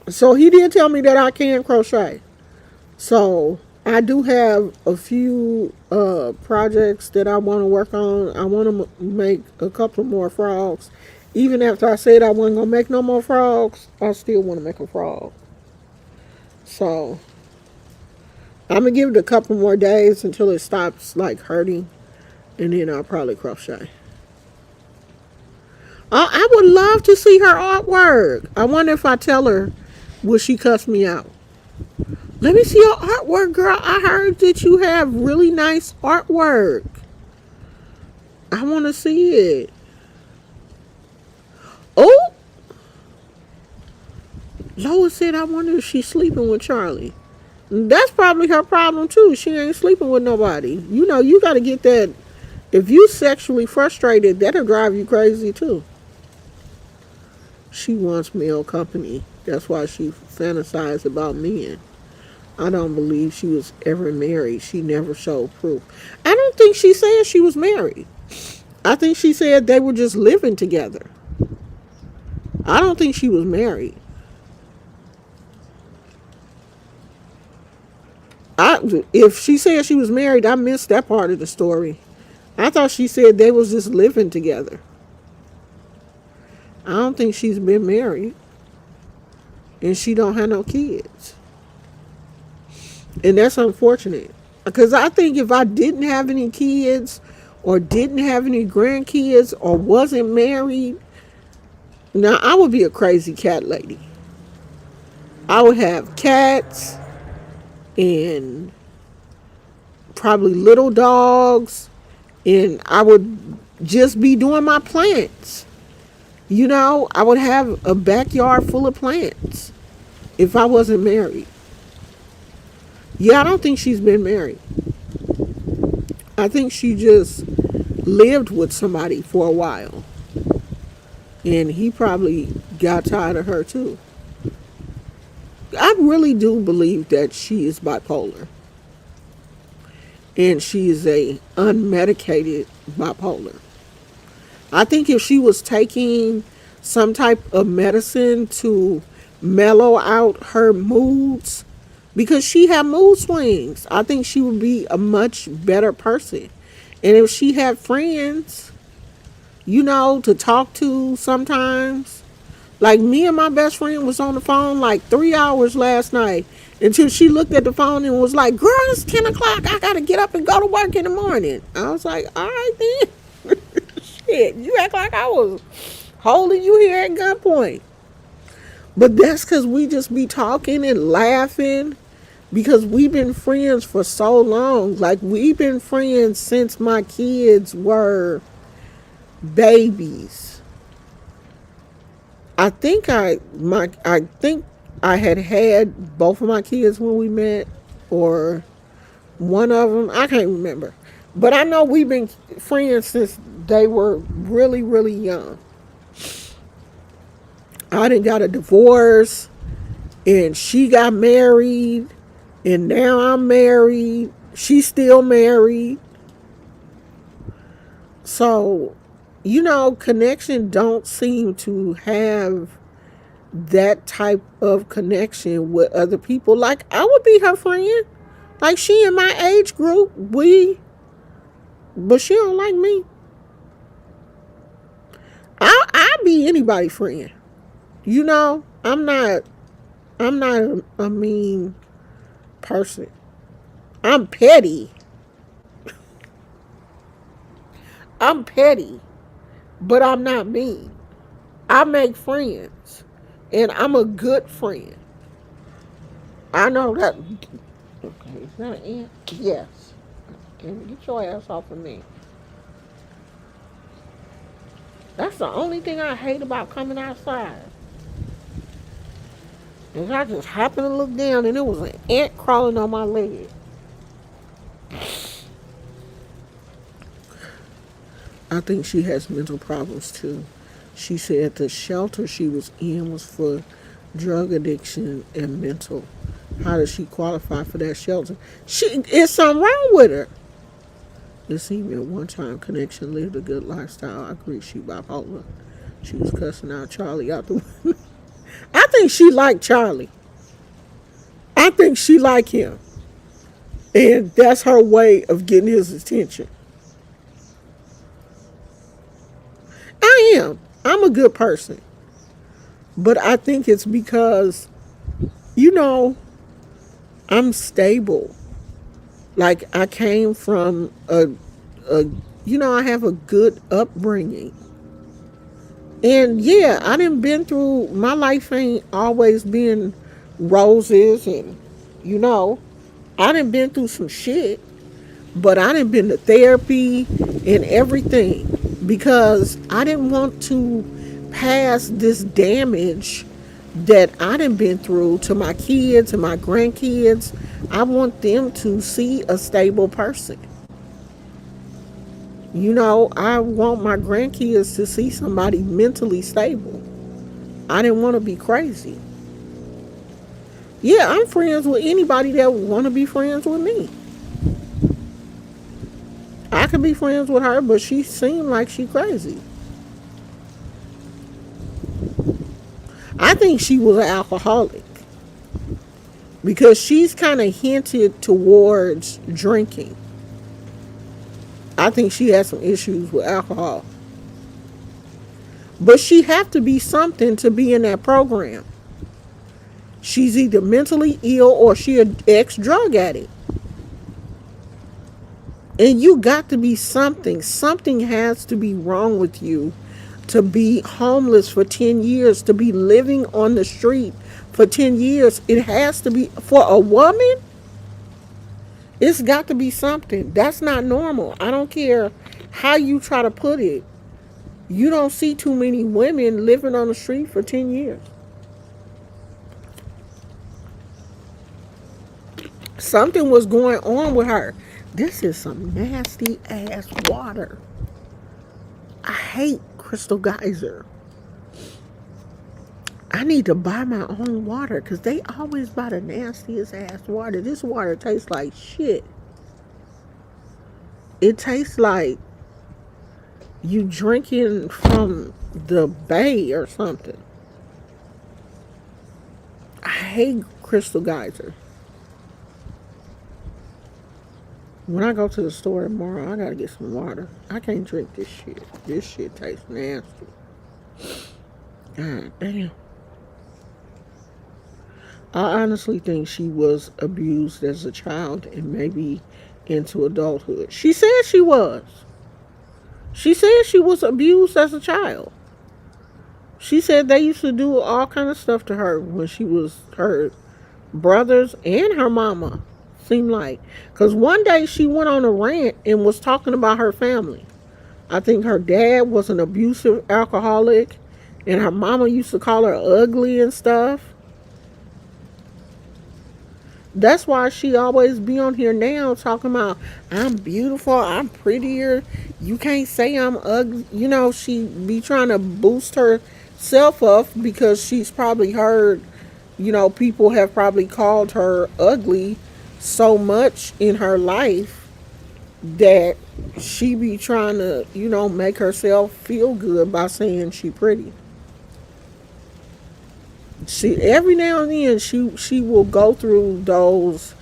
So he did tell me that I can crochet. So I do have a few projects that I want to work on. I want to make a couple more frogs. Even after I said I wasn't going to make no more frogs, I still want to make a frog. So I'm going to give it a couple more days until it stops like hurting, and then I'll probably crochet. I would love to see her artwork. I wonder if I tell her, will she cuss me out? Let me see your artwork, girl. I heard that you have really nice artwork. I want to see it. Oh! Lois said, I wonder if she's sleeping with Charlie. That's probably her problem, too. She ain't sleeping with nobody. You got to get that. If you sexually frustrated, that'll drive you crazy, too. She wants male company. That's why she fantasized about men. I don't believe she was ever married. She never showed proof. I don't think she said she was married. I think she said they were just living together. I don't think she was married. If she said she was married, I missed that part of the story. I thought she said they was just living together. I don't think she's been married. And she don't have no kids. And that's unfortunate. Because I think if I didn't have any kids, or didn't have any grandkids, or wasn't married, now I would be a crazy cat lady. I would have cats and probably little dogs, and I would just be doing my plants. I would have a backyard full of plants if I wasn't married. Yeah, I don't think she's been married. I think she just lived with somebody for a while. And he probably got tired of her too. I really do believe that she is bipolar. And she is a unmedicated bipolar. I think if she was taking some type of medicine to mellow out her moods, because she had mood swings, I think she would be a much better person. And if she had friends, to talk to sometimes. Like me and my best friend was on the phone like 3 hours last night, until she looked at the phone and was like, girl, it's 10 o'clock. I got to get up and go to work in the morning. I was like, all right then. Shit, you act like I was holding you here at gunpoint. But that's because we just be talking and laughing because we've been friends for so long. Like, we've been friends since my kids were babies. I think I had both of my kids when we met, or one of them. I can't remember, but I know we've been friends since they were really, really young. I done got a divorce, and she got married, and now I'm married. She's still married. So, connection don't seem to have that type of connection with other people. Like, I would be her friend. Like, she in my age group, but she don't like me. I'll be anybody's friend. I'm not a mean person. I'm petty. I'm petty, but I'm not mean. I make friends, and I'm a good friend. I know that. Okay, is that an ant? Yes. Get your ass off of me. That's the only thing I hate about coming outside. Is I just happened to look down and it was an ant crawling on my leg. I think she has mental problems too. She said the shelter she was in was for drug addiction and mental. How does she qualify for that shelter? It's something wrong with her. It seemed at one time Connection lived a good lifestyle. I agree she bipolar. She was cussing out Charlie out the window. I think she liked Charlie. I think she liked him. And that's her way of getting his attention. I am. I'm a good person. But I think it's because, you know, I'm stable. Like, I came from I have a good upbringing. And yeah, I done been through, my life ain't always been roses and, you know, I done been through some shit. But I done been to therapy and everything because I didn't want to pass this damage that I done been through to my kids and my grandkids. I want them to see a stable person. I want my grandkids to see somebody mentally stable. I didn't want to be crazy. Yeah, I'm friends with anybody that want to be friends with me. I could be friends with her, but she seemed like she crazy. I think she was an alcoholic because she's kind of hinted towards drinking. I think she has some issues with alcohol. But she have to be something to be in that program. She's either mentally ill or she an ex-drug addict. And you got to be something. Something has to be wrong with you to be homeless for 10 years, to be living on the street for 10 years. It has to be, for a woman, it's got to be something. That's not normal. I don't care how you try to put it. You don't see too many women living on the street for 10 years. Something was going on with her. This is some nasty ass water. I hate Crystal Geyser. I need to buy my own water because they always buy the nastiest ass water. This water tastes like shit. It tastes like you drinking from the bay or something. I hate Crystal Geyser. When I go to the store tomorrow, I gotta get some water. I can't drink this shit. This shit tastes nasty. God damn. I honestly think she was abused as a child and maybe into adulthood. She said she was. She said she was abused as a child. She said they used to do all kind of stuff to her when she was her brothers and her mama. Seemed like, because one day she went on a rant and was talking about her family. I think her dad was an abusive alcoholic, and her mama used to call her ugly and stuff. That's why she always be on here now talking about, I'm beautiful, I'm prettier. You can't say I'm ugly. You know, she be trying to boost herself up because she's probably heard, people have probably called her ugly so much in her life that she be trying to, make herself feel good by saying she pretty. She every now and then she will go through those,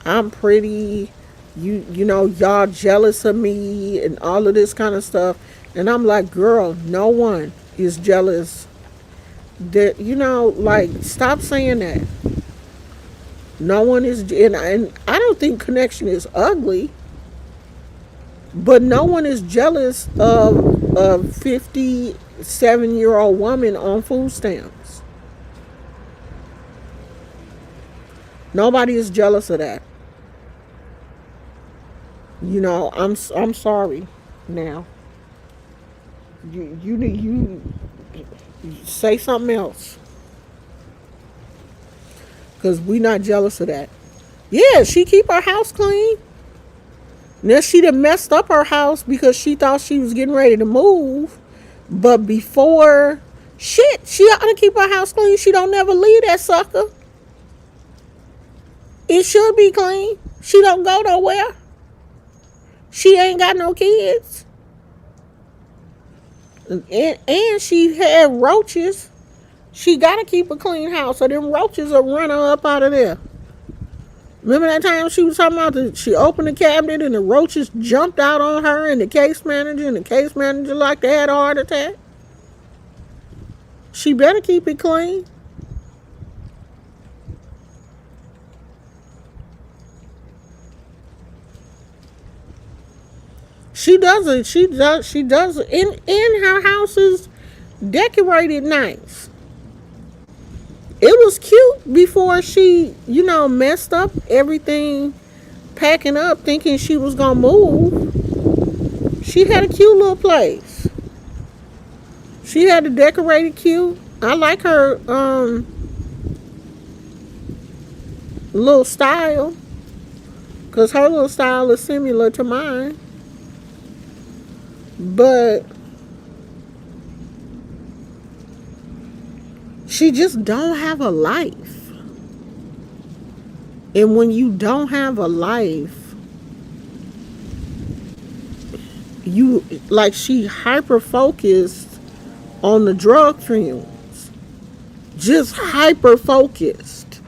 I'm pretty, y'all jealous of me and all of this kind of stuff, and I'm like, girl, no one is jealous. That, like, stop saying that. No one is, and I don't think Connection is ugly, but no one is jealous of a 57-year-old woman on food stamps. Nobody is jealous of that. I'm sorry. Now, you say something else, because we not jealous of that. Yeah, she keep her house clean. Now she done messed up her house because she thought she was getting ready to move, but before shit, she ought to keep her house clean. She don't never leave that sucker. It should be clean. She don't go nowhere. She ain't got no kids. And she had roaches. She got to keep a clean house, or them roaches will run her up out of there. Remember that time she was talking about she opened the cabinet and the roaches jumped out on her and the case manager like they had a heart attack? She better keep it clean. She does it. She does it. In her house is decorated nice. It was cute before she, messed up everything, packing up, thinking she was gonna move. She had a cute little place. She had it decorated cute. I like her little style, because her little style is similar to mine. But she just don't have a life. And when you don't have a life, you, like, she hyper focused on the drug fumes. Just hyper focused.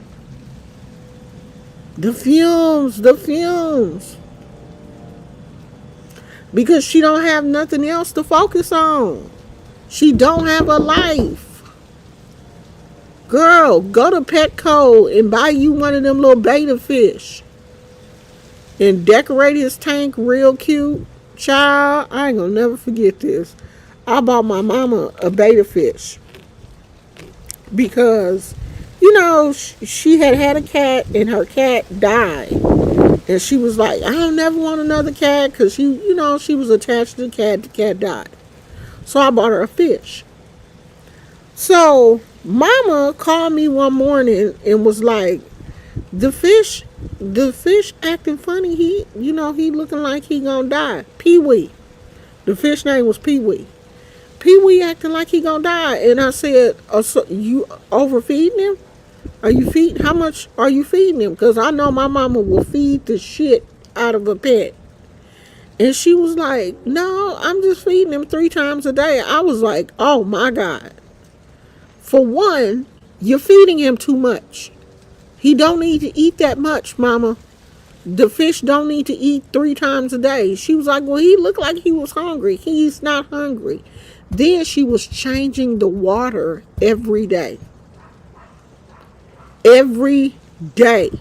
The fumes. Because she don't have nothing else to focus on. She don't have a life. Girl, go to Petco and buy you one of them little betta fish. And decorate his tank real cute. Child, I ain't gonna never forget this. I bought my mama a betta fish. Because, she had a cat and her cat died. And she was like, I don't never want another cat, because she was attached to the cat. The cat died. So I bought her a fish. So mama called me one morning and was like, the fish acting funny. He looking like he gonna die. Pee-wee. The fish name was Pee-wee. Pee-wee acting like he gonna die. And I said, oh, so you overfeeding him? How much are you feeding him? Because I know my mama will feed the shit out of a pet. And she was like, no, I'm just feeding him 3 times a day. I was like, oh my God. For one, you're feeding him too much. He don't need to eat that much, mama. The fish don't need to eat 3 times a day. She was like, well, he looked like he was hungry. He's not hungry. Then she was changing the water every day. Every day.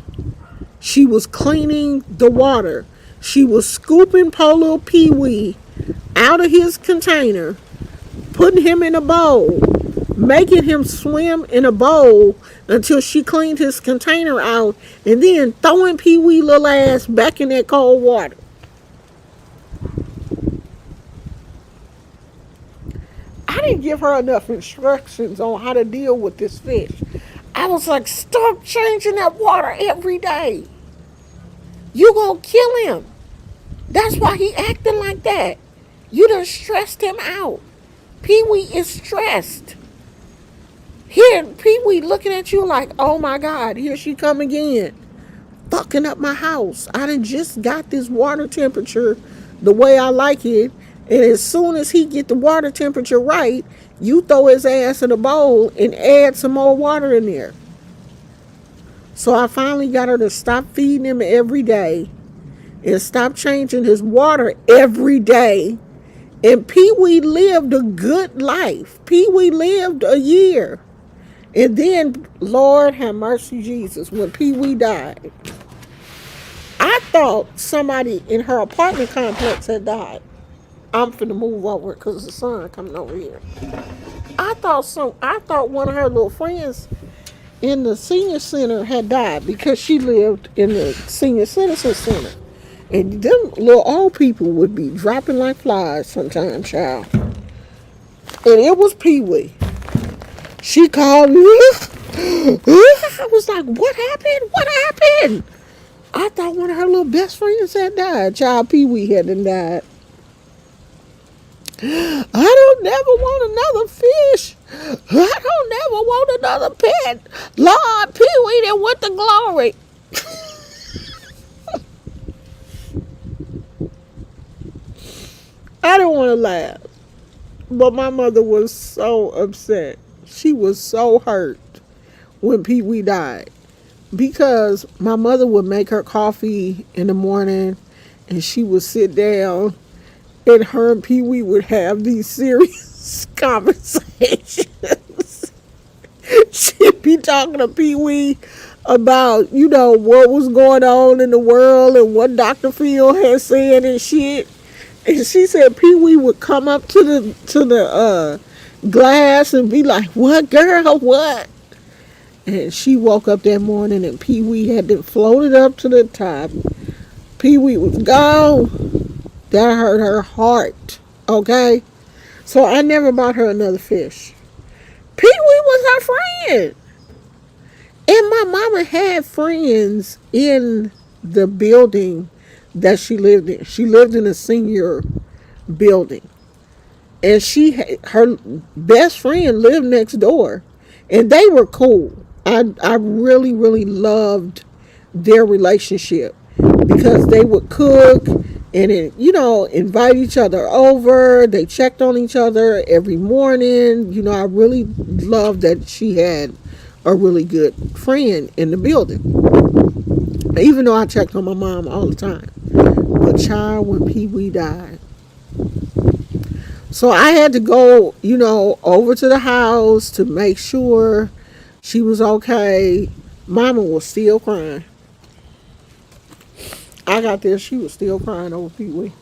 She was cleaning the water. She was scooping poor little Pee-wee out of his container, putting him in a bowl, making him swim in a bowl until she cleaned his container out, and then throwing Pee Wee little ass back in that cold water. I didn't give her enough instructions on how to deal with this fish. I was like, stop changing that water every day. You gonna kill him. That's why he acting like that. You done stressed him out. Pee Wee is stressed. Here, Pee Wee looking at you like, oh my God, here she come again. Fucking up my house. I done just got this water temperature the way I like it. And as soon as he get the water temperature right, you throw his ass in a bowl and add some more water in there. So I finally got her to stop feeding him every day and stop changing his water every day. And Pee Wee lived a good life. Pee Wee lived a year. And then, Lord have mercy, Jesus, when Pee Wee died, I thought somebody in her apartment complex had died. I'm finna move over because the sun coming over here. I thought one of her little friends in the senior center had died because she lived in the senior citizen center. And them little old people would be dropping like flies sometimes, child. And it was Pee Wee. She called me. I was like, what happened? What happened? I thought one of her little best friends had died. Child, Pee Wee hadn't died. I don't never want another fish. I don't never want another pet. Lord, Pee Wee done went to glory. I didn't want to laugh. But my mother was so upset. She was so hurt when Pee Wee died. Because my mother would make her coffee in the morning and she would sit down and her and Pee Wee would have these serious conversations. She'd be talking to Pee Wee about, what was going on in the world and what Dr. Phil had said and shit. And she said Pee Wee would come up to the glass and be like, "What, girl? What?" And she woke up that morning and Pee Wee had been floated up to the top. Pee Wee was gone. That hurt her heart. Okay? So I never bought her another fish. Pee Wee was her friend. And my mama had friends in the building that she lived in. She lived in a senior building. And her best friend lived next door. And they were cool. I really, really loved their relationship because they would cook and, invite each other over. They checked on each other every morning. I really loved that she had a really good friend in the building. Even though I checked on my mom all the time. But child, when Pee Wee died. So I had to go, over to the house to make sure she was okay. Mama was still crying. I got there, she was still crying over Pee Wee.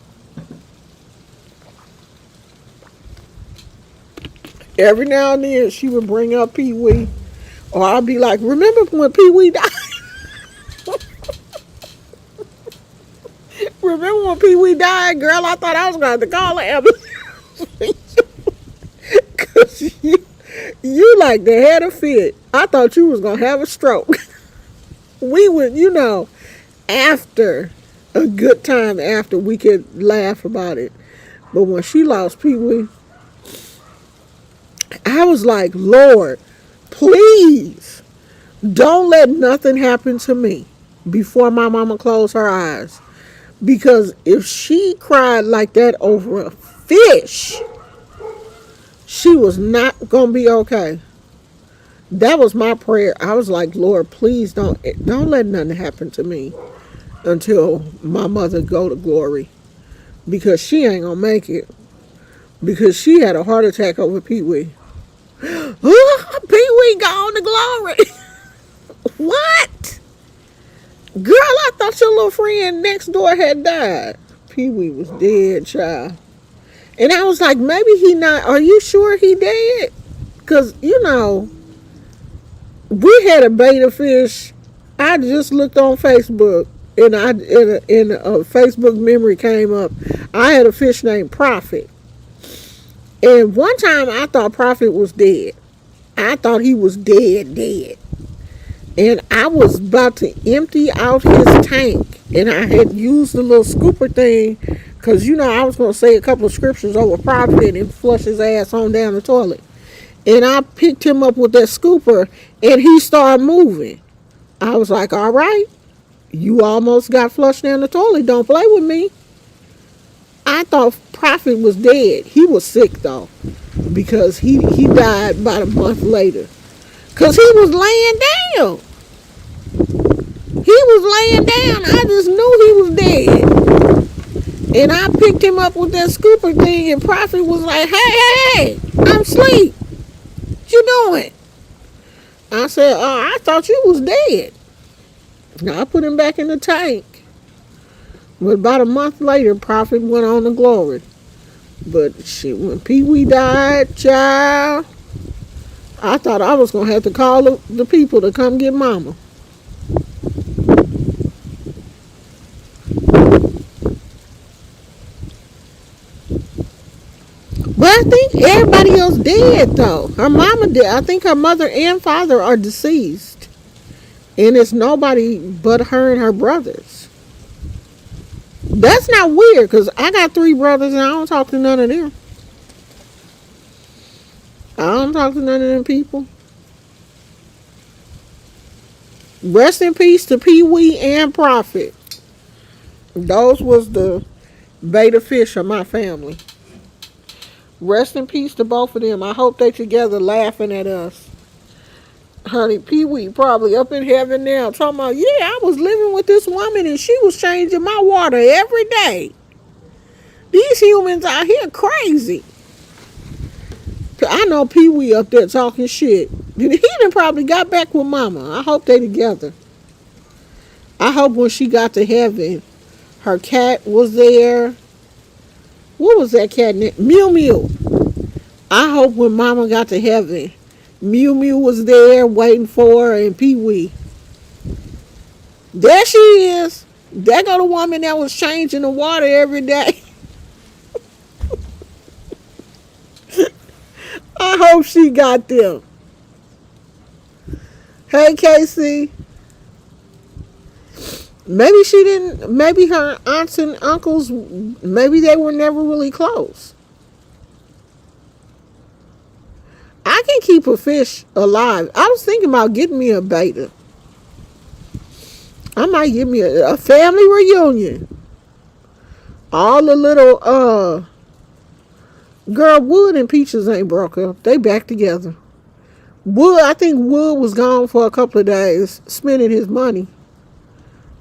Every now and then she would bring up Pee Wee. Or I'd be like, remember when Pee Wee died? Remember when Pee Wee died, girl? I thought I was going to call an ambulance. Because you like the head of fit. I thought you was going to have a stroke. We would, after a good time after we could laugh about it. But when she lost Pee Wee, I was like, Lord, please don't let nothing happen to me before my mama closed her eyes. Because if she cried like that over a fish, she was not going to be okay. That was my prayer. I was like, Lord, please don't let nothing happen to me until my mother go to glory. Because she ain't going to make it. Because she had a heart attack over Pee Wee. Pee Wee gone to glory. What? Girl, I thought your little friend next door had died. Pee Wee was dead, child. And I was like, maybe he not. Are you sure he dead? Because, we had a beta fish. I just looked on Facebook, and a Facebook memory came up. I had a fish named Prophet. And one time I thought Prophet was dead. I thought he was dead. And I was about to empty out his tank. And I had used the little scooper thing. Because, I was going to say a couple of scriptures over Prophet and flush his ass on down the toilet. And I picked him up with that scooper. And he started moving. I was like, all right. You almost got flushed down the toilet. Don't play with me. I thought Prophet was dead. He was sick, though. Because he died about a month later. Because he was laying down. He was laying down. I just knew he was dead. And I picked him up with that scooper thing, and Prophet was like, hey, I'm asleep. What you doing? I said, I thought you was dead. Now I put him back in the tank. But about a month later, Prophet went on to glory. But shit, when Pee Wee died, child, I thought I was going to have to call the people to come get Mama. But I think everybody else dead, though. Her mama dead. I think her mother and father are deceased. And it's nobody but her and her brothers. That's not weird, because I got 3 brothers and I don't talk to none of them. I don't talk to none of them people. Rest in peace to Pee Wee and Prophet. Those was the beta fish of my family. Rest in peace to both of them. I hope they together laughing at us. Honey, Pee Wee probably up in heaven now talking about, yeah, I was living with this woman and she was changing my water every day. These humans out here crazy. I know Pee Wee up there talking shit. He done probably got back with Mama. I hope they together. I hope when she got to heaven, her cat was there. What was that cat name? Mew Mew. I hope when Mama got to heaven, Mew Mew was there waiting for her and Pee Wee. There she is. There go the woman that was changing the water every day. I hope she got them. Hey, Casey. Maybe she didn't, maybe her aunts and uncles, maybe they were never really close. I can keep a fish alive. I was thinking about getting me a beta. I might get me a family reunion. All the little, girl, Wood and Peaches ain't broke up. They back together. Wood, I think Wood was gone for a couple of days, spending his money.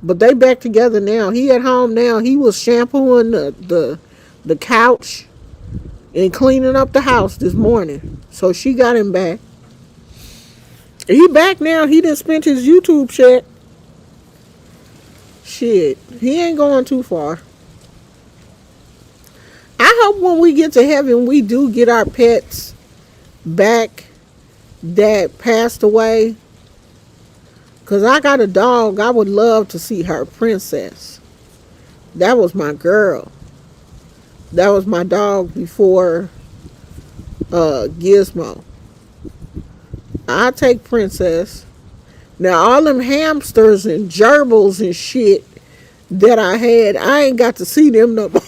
But they back together now. He at home now. He was shampooing the couch and cleaning up the house this morning. So she got him back. He back now. He done spent his YouTube check. Shit. He ain't going too far. I hope when we get to heaven, we do get our pets back that passed away. Because I got a dog. I would love to see her, Princess. That was my girl. That was my dog before Gizmo. I take Princess. Now, all them hamsters and gerbils and shit that I had, I ain't got to see them no more.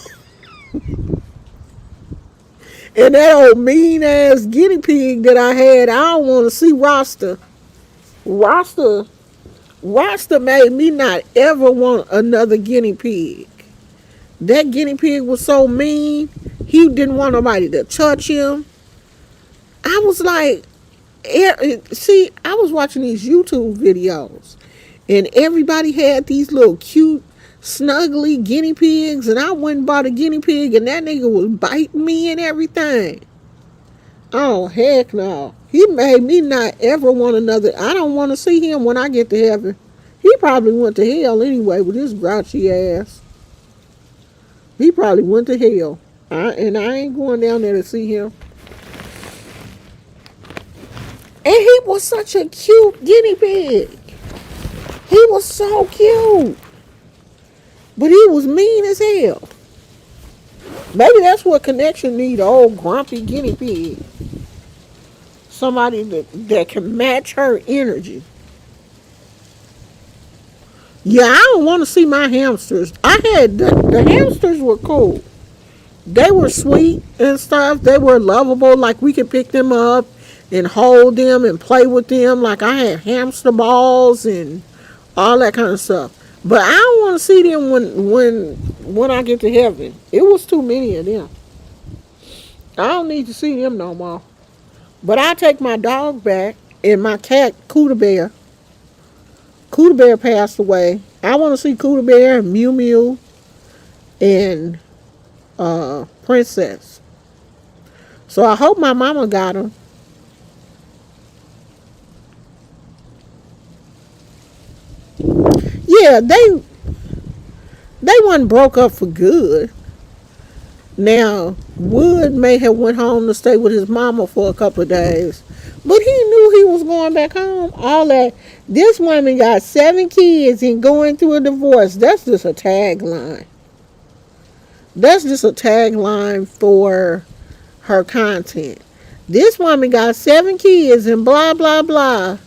And that old mean-ass guinea pig that I had, I don't want to see Rasta. Rasta made me not ever want another guinea pig. That guinea pig was so mean. He didn't want nobody to touch him. I was like, see, I was watching these YouTube videos. And everybody had these little cute, snuggly guinea pigs. And I went and bought a guinea pig. And that nigga was biting me and everything. Oh, heck no. He made me not ever want another. I don't want to see him when I get to heaven. He probably went to hell anyway with his grouchy ass. He probably went to hell. I ain't going down there to see him. And he was such a cute guinea pig. He was so cute. But he was mean as hell. Maybe that's what Connection need, an old grumpy guinea pig. Somebody that can match her energy. Yeah, I don't want to see my hamsters. The hamsters were cool. They were sweet and stuff. They were lovable. Like we could pick them up and hold them and play with them. Like I had hamster balls and all that kind of stuff. But I don't want to see them when I get to heaven. It was too many of them. I don't need to see them no more. But I take my dog back and my cat, Cuda Bear. Cuda Bear passed away. I want to see Cuda Bear and Mew Mew and Princess. So I hope my mama got them. Yeah, they wasn't broke up for good. Now, Wood may have went home to stay with his mama for a couple of days, but he knew he was going back home. All that. This woman got 7 kids and going through a divorce. That's just a tagline. That's just a tagline for her content. This woman got 7 kids and blah, blah, blah.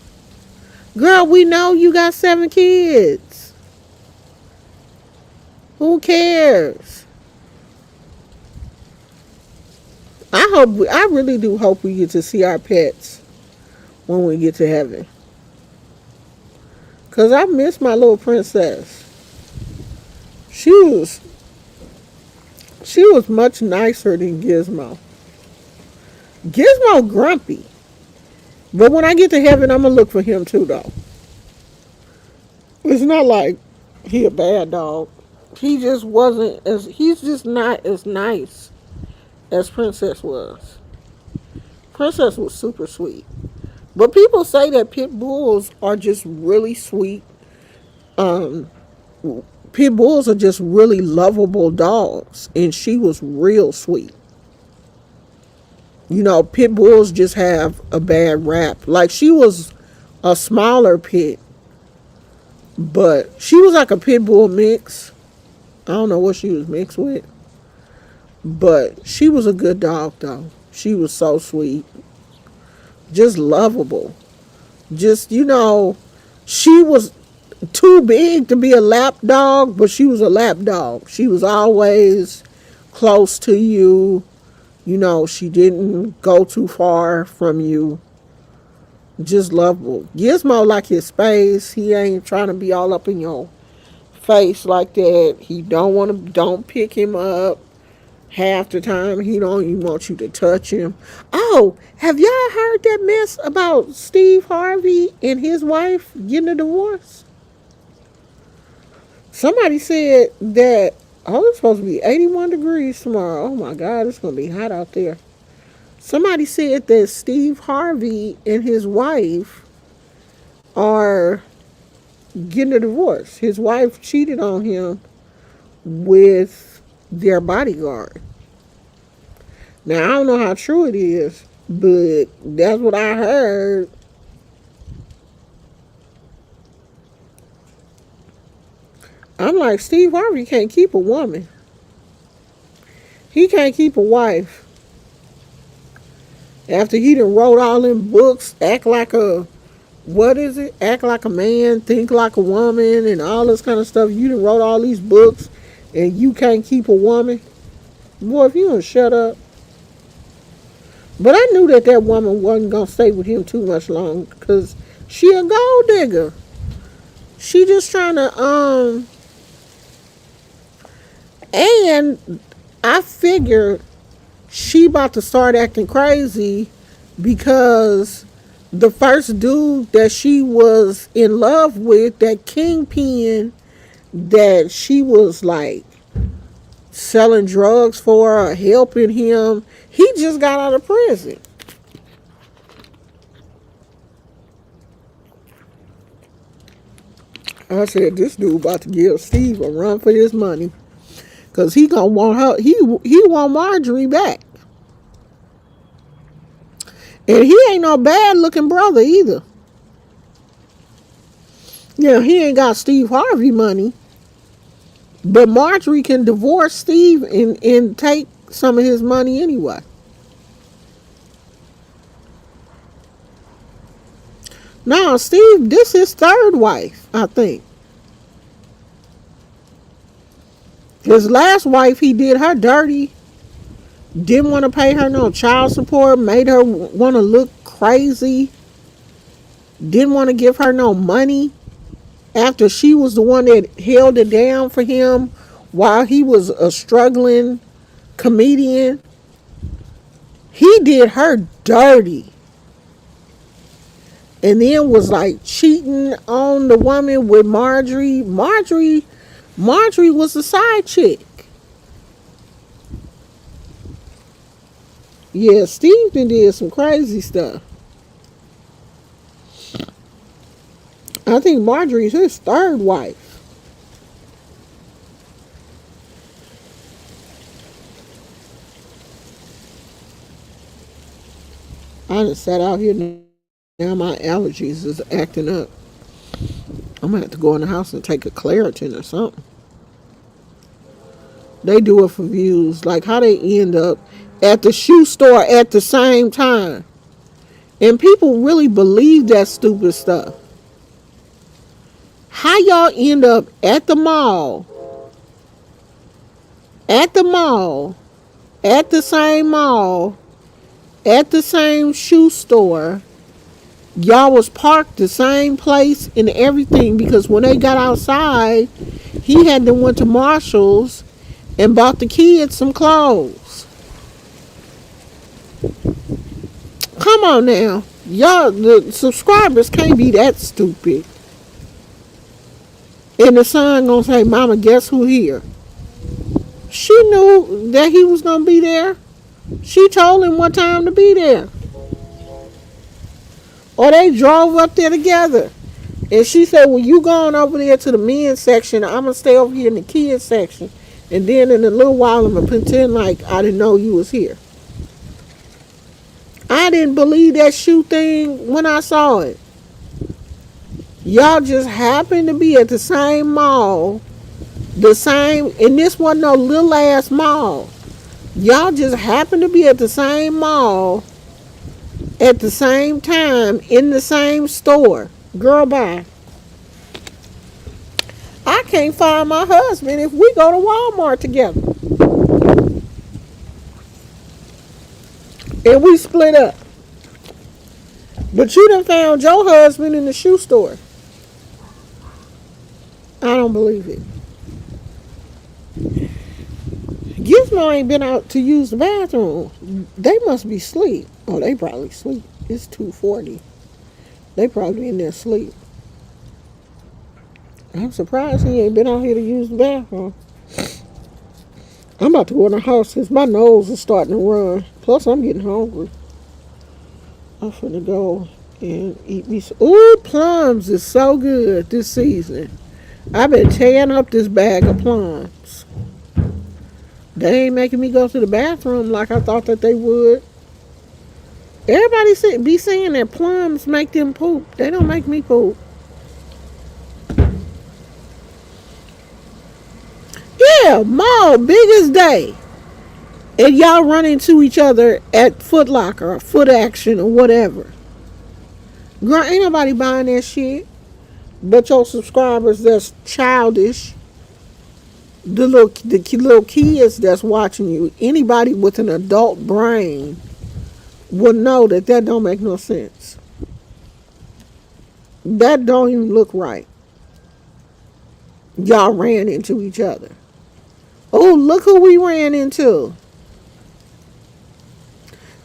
Girl, we know you got 7 kids. Who cares? I really do hope we get to see our pets when we get to heaven. Cause I miss my little princess. She was much nicer than Gizmo. Gizmo grumpy. But when I get to heaven, I'm gonna look for him too though. It's not like he a bad dog. He's just not as nice as Princess was. Princess was super sweet. But people say that pit bulls are just really sweet. Um, Pit bulls are just really lovable dogs. And she was real sweet. You know, pit bulls just have a bad rap. Like she was a smaller pit. But she was like a pit bull mix. I don't know what she was mixed with. But she was a good dog though. She was so sweet. Just lovable. Just, she was too big to be a lap dog, but she was a lap dog. She was always close to you. She didn't go too far from you. Just lovable. Gizmo like his space. He ain't trying to be all up in your face like that. He don't pick him up. Half the time, he don't even want you to touch him. Oh, have y'all heard that mess about Steve Harvey and his wife getting a divorce? Somebody said that, it's supposed to be 81 degrees tomorrow. Oh my God, it's going to be hot out there. Somebody said that Steve Harvey and his wife are getting a divorce. His wife cheated on him with their bodyguard. Now, I don't know how true it is, but that's what I heard. I'm like, Steve Harvey can't keep a woman. He can't keep a wife. After he done wrote all them books, Act Like a Man, Think Like a Woman, and all this kind of stuff. You done wrote all these books, and you can't keep a woman. Boy, if you don't shut up. But I knew that woman wasn't going to stay with him too much long, because she a gold digger. She just trying to, and I figured she about to start acting crazy because the first dude that she was in love with, that kingpin that she was like selling drugs for or helping him, he just got out of prison. I said, this dude about to give Steve a run for his money. Cause he gonna want her. He want Marjorie back, and he ain't no bad looking brother either. Yeah, he ain't got Steve Harvey money, but Marjorie can divorce Steve and take some of his money anyway. No, Steve, this his third wife, I think. His last wife, he did her dirty. Didn't want to pay her no child support. Made her want to look crazy. Didn't want to give her no money. After she was the one that held it down for him while he was a struggling comedian. He did her dirty. And then was like cheating on the woman with Marjorie. Marjorie was the side chick. Yeah, Steve did some crazy stuff. I think Marjorie's his third wife. I just sat out here now. My allergies is acting up. I'm gonna have to go in the house and take a Claritin or something. They do it for views, like how they end up at the shoe store at the same time, and people really believe that stupid stuff. How y'all end up at the mall, at the mall, at the same mall, at the same shoe store? Y'all was parked the same place and everything, because when they got outside, he had to went to Marshall's and bought the kids some clothes. Come on now. Y'all, the subscribers can't be that stupid. And the son gonna say, Mama, guess who here? She knew that he was gonna be there. She told him what time to be there. Or they drove up there together. And she said, well, you going over there to the men's section. I'm going to stay over here in the kids section. And then in a little while, I'm going to pretend like I didn't know you was here. I didn't believe that shoe thing when I saw it. Y'all just happened to be at the same mall. The same, and this wasn't no little ass mall. Y'all just happened to be at the same mall at the same time in the same store. Girl, bye. I can't find my husband if we go to Walmart together. And we split up. But you done found your husband in the shoe store. I don't believe it. Gizmo ain't been out to use the bathroom. They must be asleep. Oh, they probably sleep. It's 2:40. They probably in there asleep. I'm surprised he ain't been out here to use the bathroom. I'm about to go in the house since my nose is starting to run. Plus, I'm getting hungry. I'm finna go and eat me some. Ooh, plums is so good this season. I've been tearing up this bag of plums. They ain't making me go to the bathroom like I thought that they would. Everybody be saying that plums make them poop. They don't make me poop. Yeah, mall, biggest day. And y'all run into each other at Foot Locker or Foot Action or whatever. Girl, ain't nobody buying that shit. But your subscribers that's childish. The little kids that's watching you. Anybody with an adult brain will know that don't make no sense. That don't even look right. Y'all ran into each other. Oh, look who we ran into.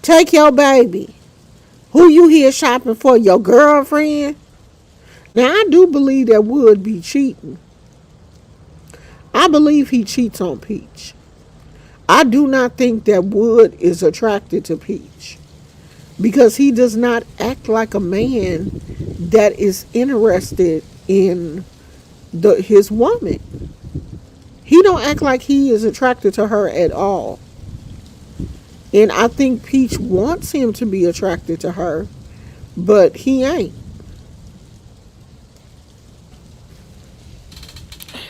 Take your baby. Who you here shopping for? Your girlfriend? Now, I do believe that Wood be cheating. I believe he cheats on Peach. I do not think that Wood is attracted to Peach, because he does not act like a man that is interested in his woman. He don't act like he is attracted to her at all. And I think Peach wants him to be attracted to her, but he ain't.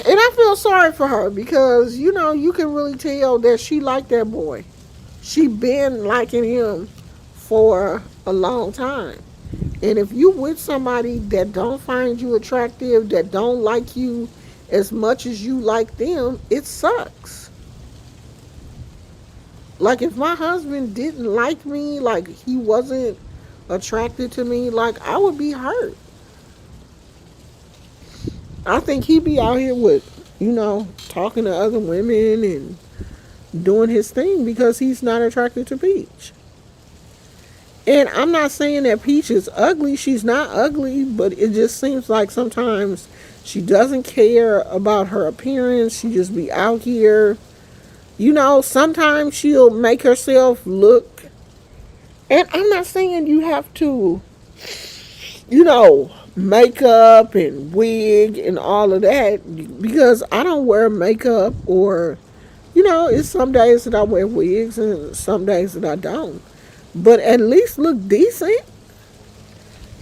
And I feel sorry for her because, you can really tell that she liked that boy. She been liking him for a long time. And if you with somebody that don't find you attractive, that don't like you as much as you like them, it sucks. Like if my husband didn't like me, like he wasn't attracted to me, like I would be hurt. I think he'd be out here with, talking to other women and doing his thing because he's not attracted to Peach. And I'm not saying that Peach is ugly. She's not ugly, but it just seems like sometimes she doesn't care about her appearance. She just be out here. Sometimes she'll make herself look. And I'm not saying you have to, makeup and wig and all of that because I don't wear makeup or, it's some days that I wear wigs and some days that I don't. But at least look decent.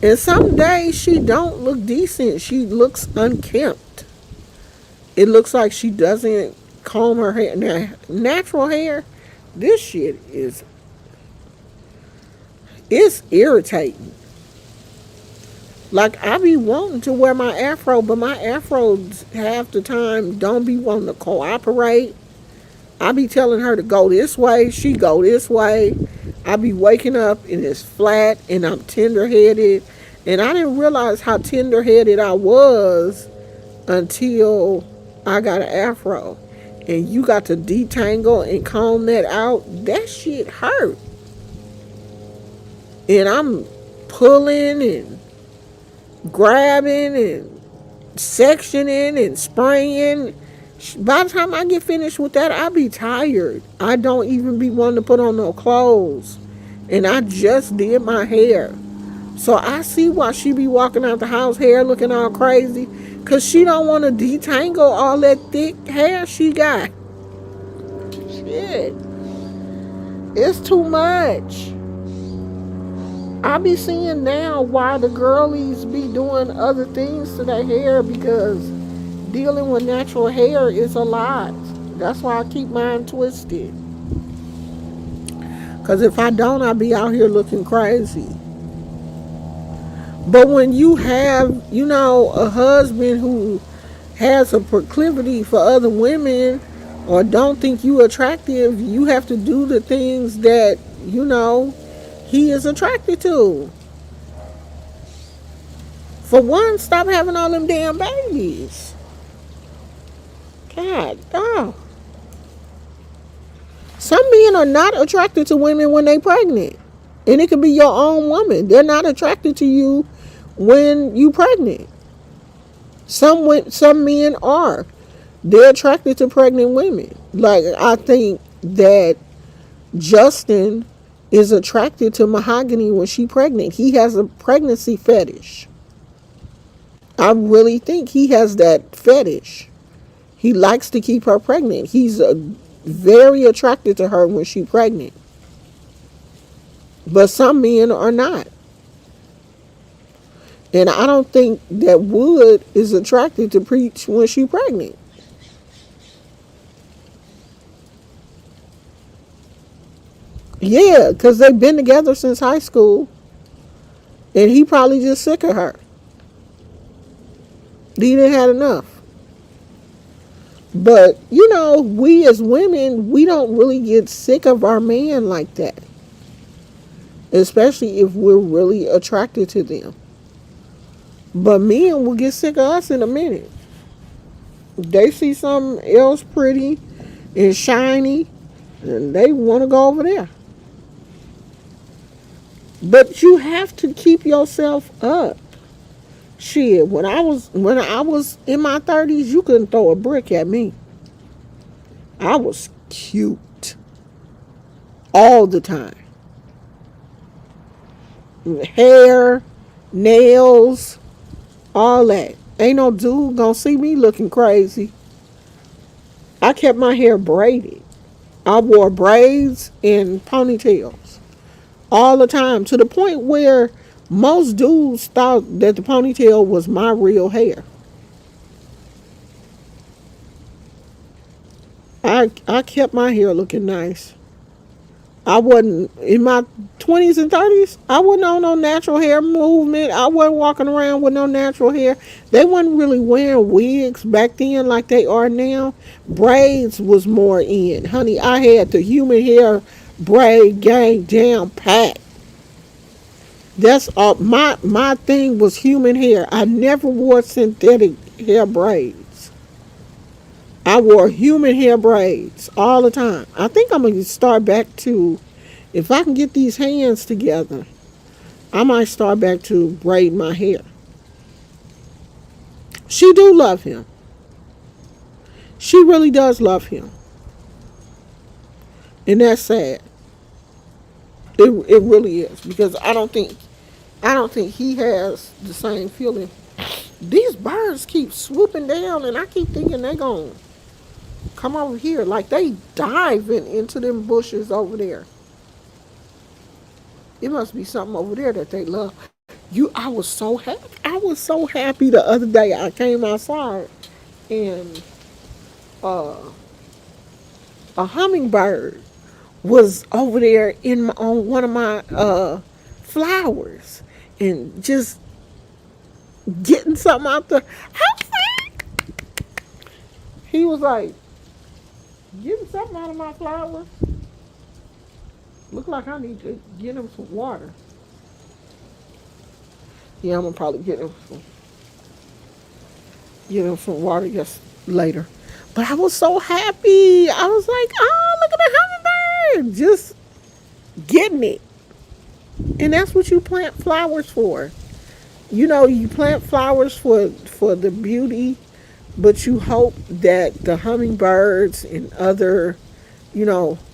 And some days she don't look decent. She looks unkempt. It looks like she doesn't comb her hair. Now, natural hair, this shit it's irritating. Like I be wanting to wear my afro, but my afros half the time don't be wanting to cooperate. I be telling her to go this way, she go this way. I be waking up and it's flat and I'm tender headed. And I didn't realize how tender headed I was until I got an afro. And you got to detangle and comb that out. That shit hurt. And I'm pulling and grabbing and sectioning and spraying. By the time I get finished with that, I be tired. I don't even be wanting to put on no clothes. And I just did my hair. So I see why she be walking out the house, hair looking all crazy. Because she don't want to detangle all that thick hair she got. Shit. It's too much. I be seeing now why the girlies be doing other things to their hair because dealing with natural hair is a lot. That's why I keep mine twisted. Because if I don't, I'll be out here looking crazy. But when you have, a husband who has a proclivity for other women or don't think you attractive, you have to do the things that, he is attracted to. For one, stop having all them damn babies. God, oh. Some men are not attracted to women when they pregnant. And it could be your own woman. They're not attracted to you when you pregnant. Some men are. They're attracted to pregnant women. Like, I think that Justin is attracted to Mahogany when she's pregnant. He has a pregnancy fetish. I really think he has that fetish. He likes to keep her pregnant. He's very attracted to her when she's pregnant. But some men are not. And I don't think that Wood is attracted to Peach when she's pregnant. Yeah, because they've been together since high school. And he probably just sick of her. He didn't have enough. But, we as women, we don't really get sick of our man like that. Especially if we're really attracted to them. But men will get sick of us in a minute. They see something else pretty and shiny, and they want to go over there. But you have to keep yourself up. Shit, when I was in my 30s, you couldn't throw a brick at me. I was cute all the time. Hair, nails, all that. Ain't no dude gonna see me looking crazy. I kept my hair braided. I wore braids and ponytails all the time, to the point where most dudes thought that the ponytail was my real hair. I kept my hair looking nice. I wasn't in my 20s and 30s. I wasn't on no natural hair movement. I wasn't walking around with no natural hair. They wasn't really wearing wigs back then like they are now. Braids was more in. Honey, I had the human hair braid gang down pat. That's all. My thing was human hair. I never wore synthetic hair braids. I wore human hair braids all the time. I think I'm gonna start back to, if I can get these hands together, I might start back to braid my hair. She do love him. She really does love him, and that's sad. It really is, because I don't think he has the same feeling. These birds keep swooping down, and I keep thinking they gonna come over here, like they diving into them bushes over there. It must be something over there that they love. I was so happy. I was so happy the other day. I came outside and uh, a hummingbird was over there on one of my flowers, and just getting something out the. He was like getting something out of my flower. Look like I need to get him some water. Yeah, I'm gonna probably get him some water just later. But I was so happy. I was like, oh, look at the hummingbird, just getting it. And that's what you plant flowers for. You plant flowers for the beauty, but you hope that the hummingbirds and other,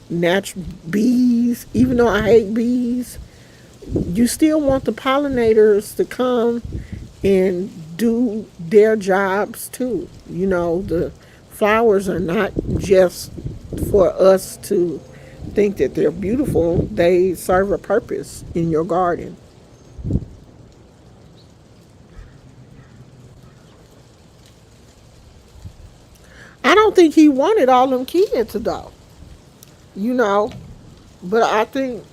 natural bees, even though I hate bees, you still want the pollinators to come and do their jobs too. The flowers are not just for us to think that they're beautiful, they serve a purpose in your garden. I don't think he wanted all them kids though, you know, but I think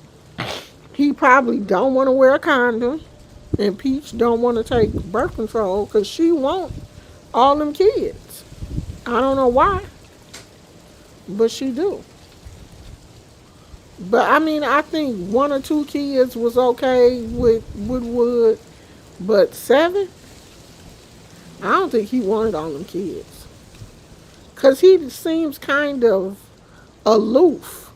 he probably don't want to wear a condom, and Peach don't want to take birth control because she want all them kids. I don't know why, but she do. But I mean, I think one or two kids was okay with Wood, but seven, I don't think he wanted all them kids, cause he seems kind of aloof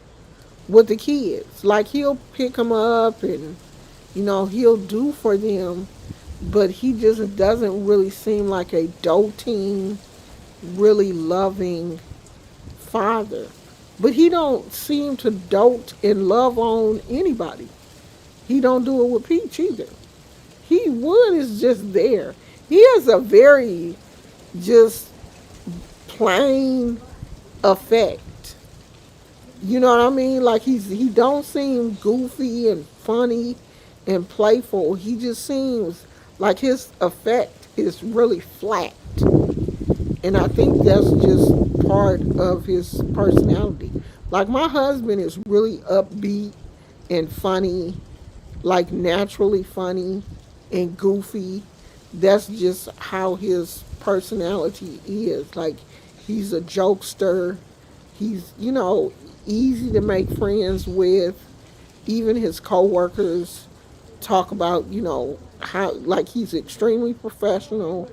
with the kids. Like he'll pick them up and he'll do for them, but he just doesn't really seem like a doting, really loving father. But he don't seem to dote and love on anybody. He don't do it with Peach either. Wood is just there. He has a very just plain effect. You know what I mean? Like he don't seem goofy and funny and playful. He just seems like his effect is really flat. And I think that's just part of his personality. Like my husband is really upbeat and funny, like naturally funny and goofy. That's just how his personality is. Like he's a jokester. He's, easy to make friends with. Even his coworkers talk about, how like he's extremely professional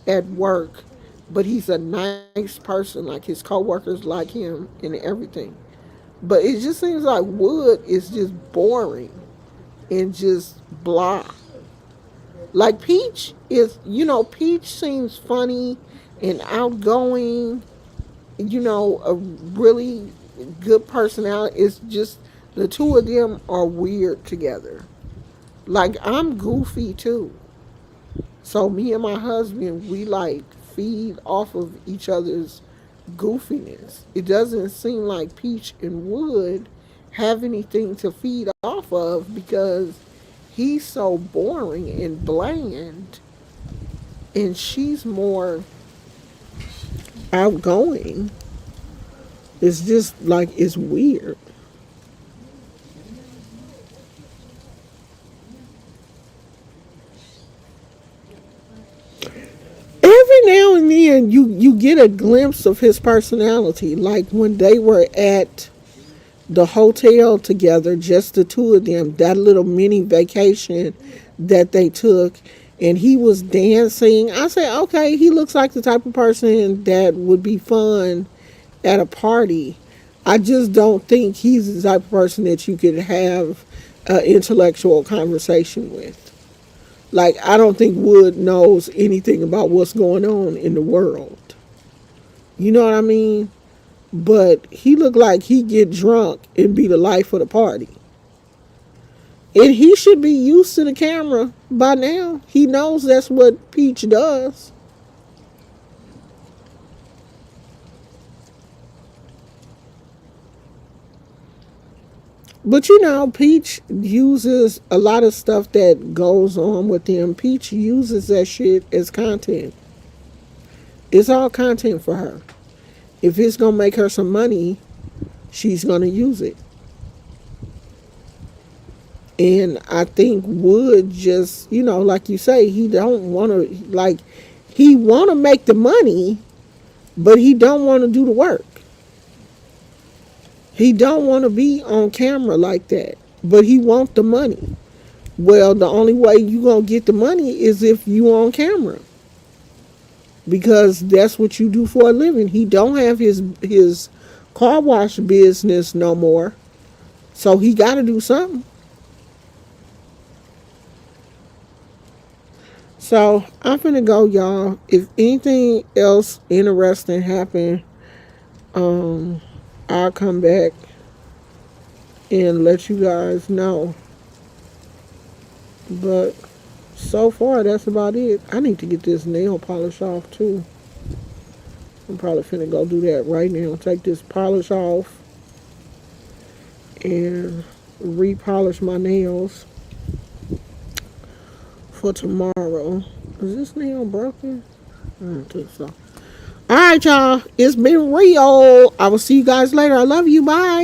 at work, but he's a nice person. Like his coworkers like him and everything. But it just seems like Wood is just boring and just blah. Like Peach is, Peach seems funny and outgoing, a really good personality. It's just the two of them are weird together. Like I'm goofy too. So me and my husband, we like feed off of each other's goofiness. It doesn't seem like Peach and Wood have anything to feed off of because he's so boring and bland, and she's more outgoing. It's just like it's weird. Every now and then you get a glimpse of his personality, like when they were at the hotel together, just the two of them, that little mini vacation that they took, and he was dancing. I said, okay, he looks like the type of person that would be fun at a party. I just don't think he's the type of person that you could have an intellectual conversation with. Like, I don't think Wood knows anything about what's going on in the world. You know what I mean? But he looked like he'd get drunk and be the life of the party. And he should be used to the camera by now. He knows that's what Peach does. But you know, Peach uses a lot of stuff that goes on with them. Peach uses that shit as content. It's all content for her. If it's gonna make her some money, she's gonna use it. And I think Wood just, like you say, he don't want to, like, he want to make the money, but he don't want to do the work. He don't want to be on camera like that, but he want the money. Well, the only way you gonna get the money is if you on camera, because that's what you do for a living. He don't have his car wash business no more, so he got to do something. So I'm finna go, y'all. If anything else interesting happen, um, I'll come back and let you guys know. But so far, that's about it. I need to get this nail polish off too. I'm probably finna go do that right now. Take this polish off and repolish my nails for tomorrow. Is this nail broken? I don't think so. All right, y'all. It's been real. I will see you guys later. I love you. Bye.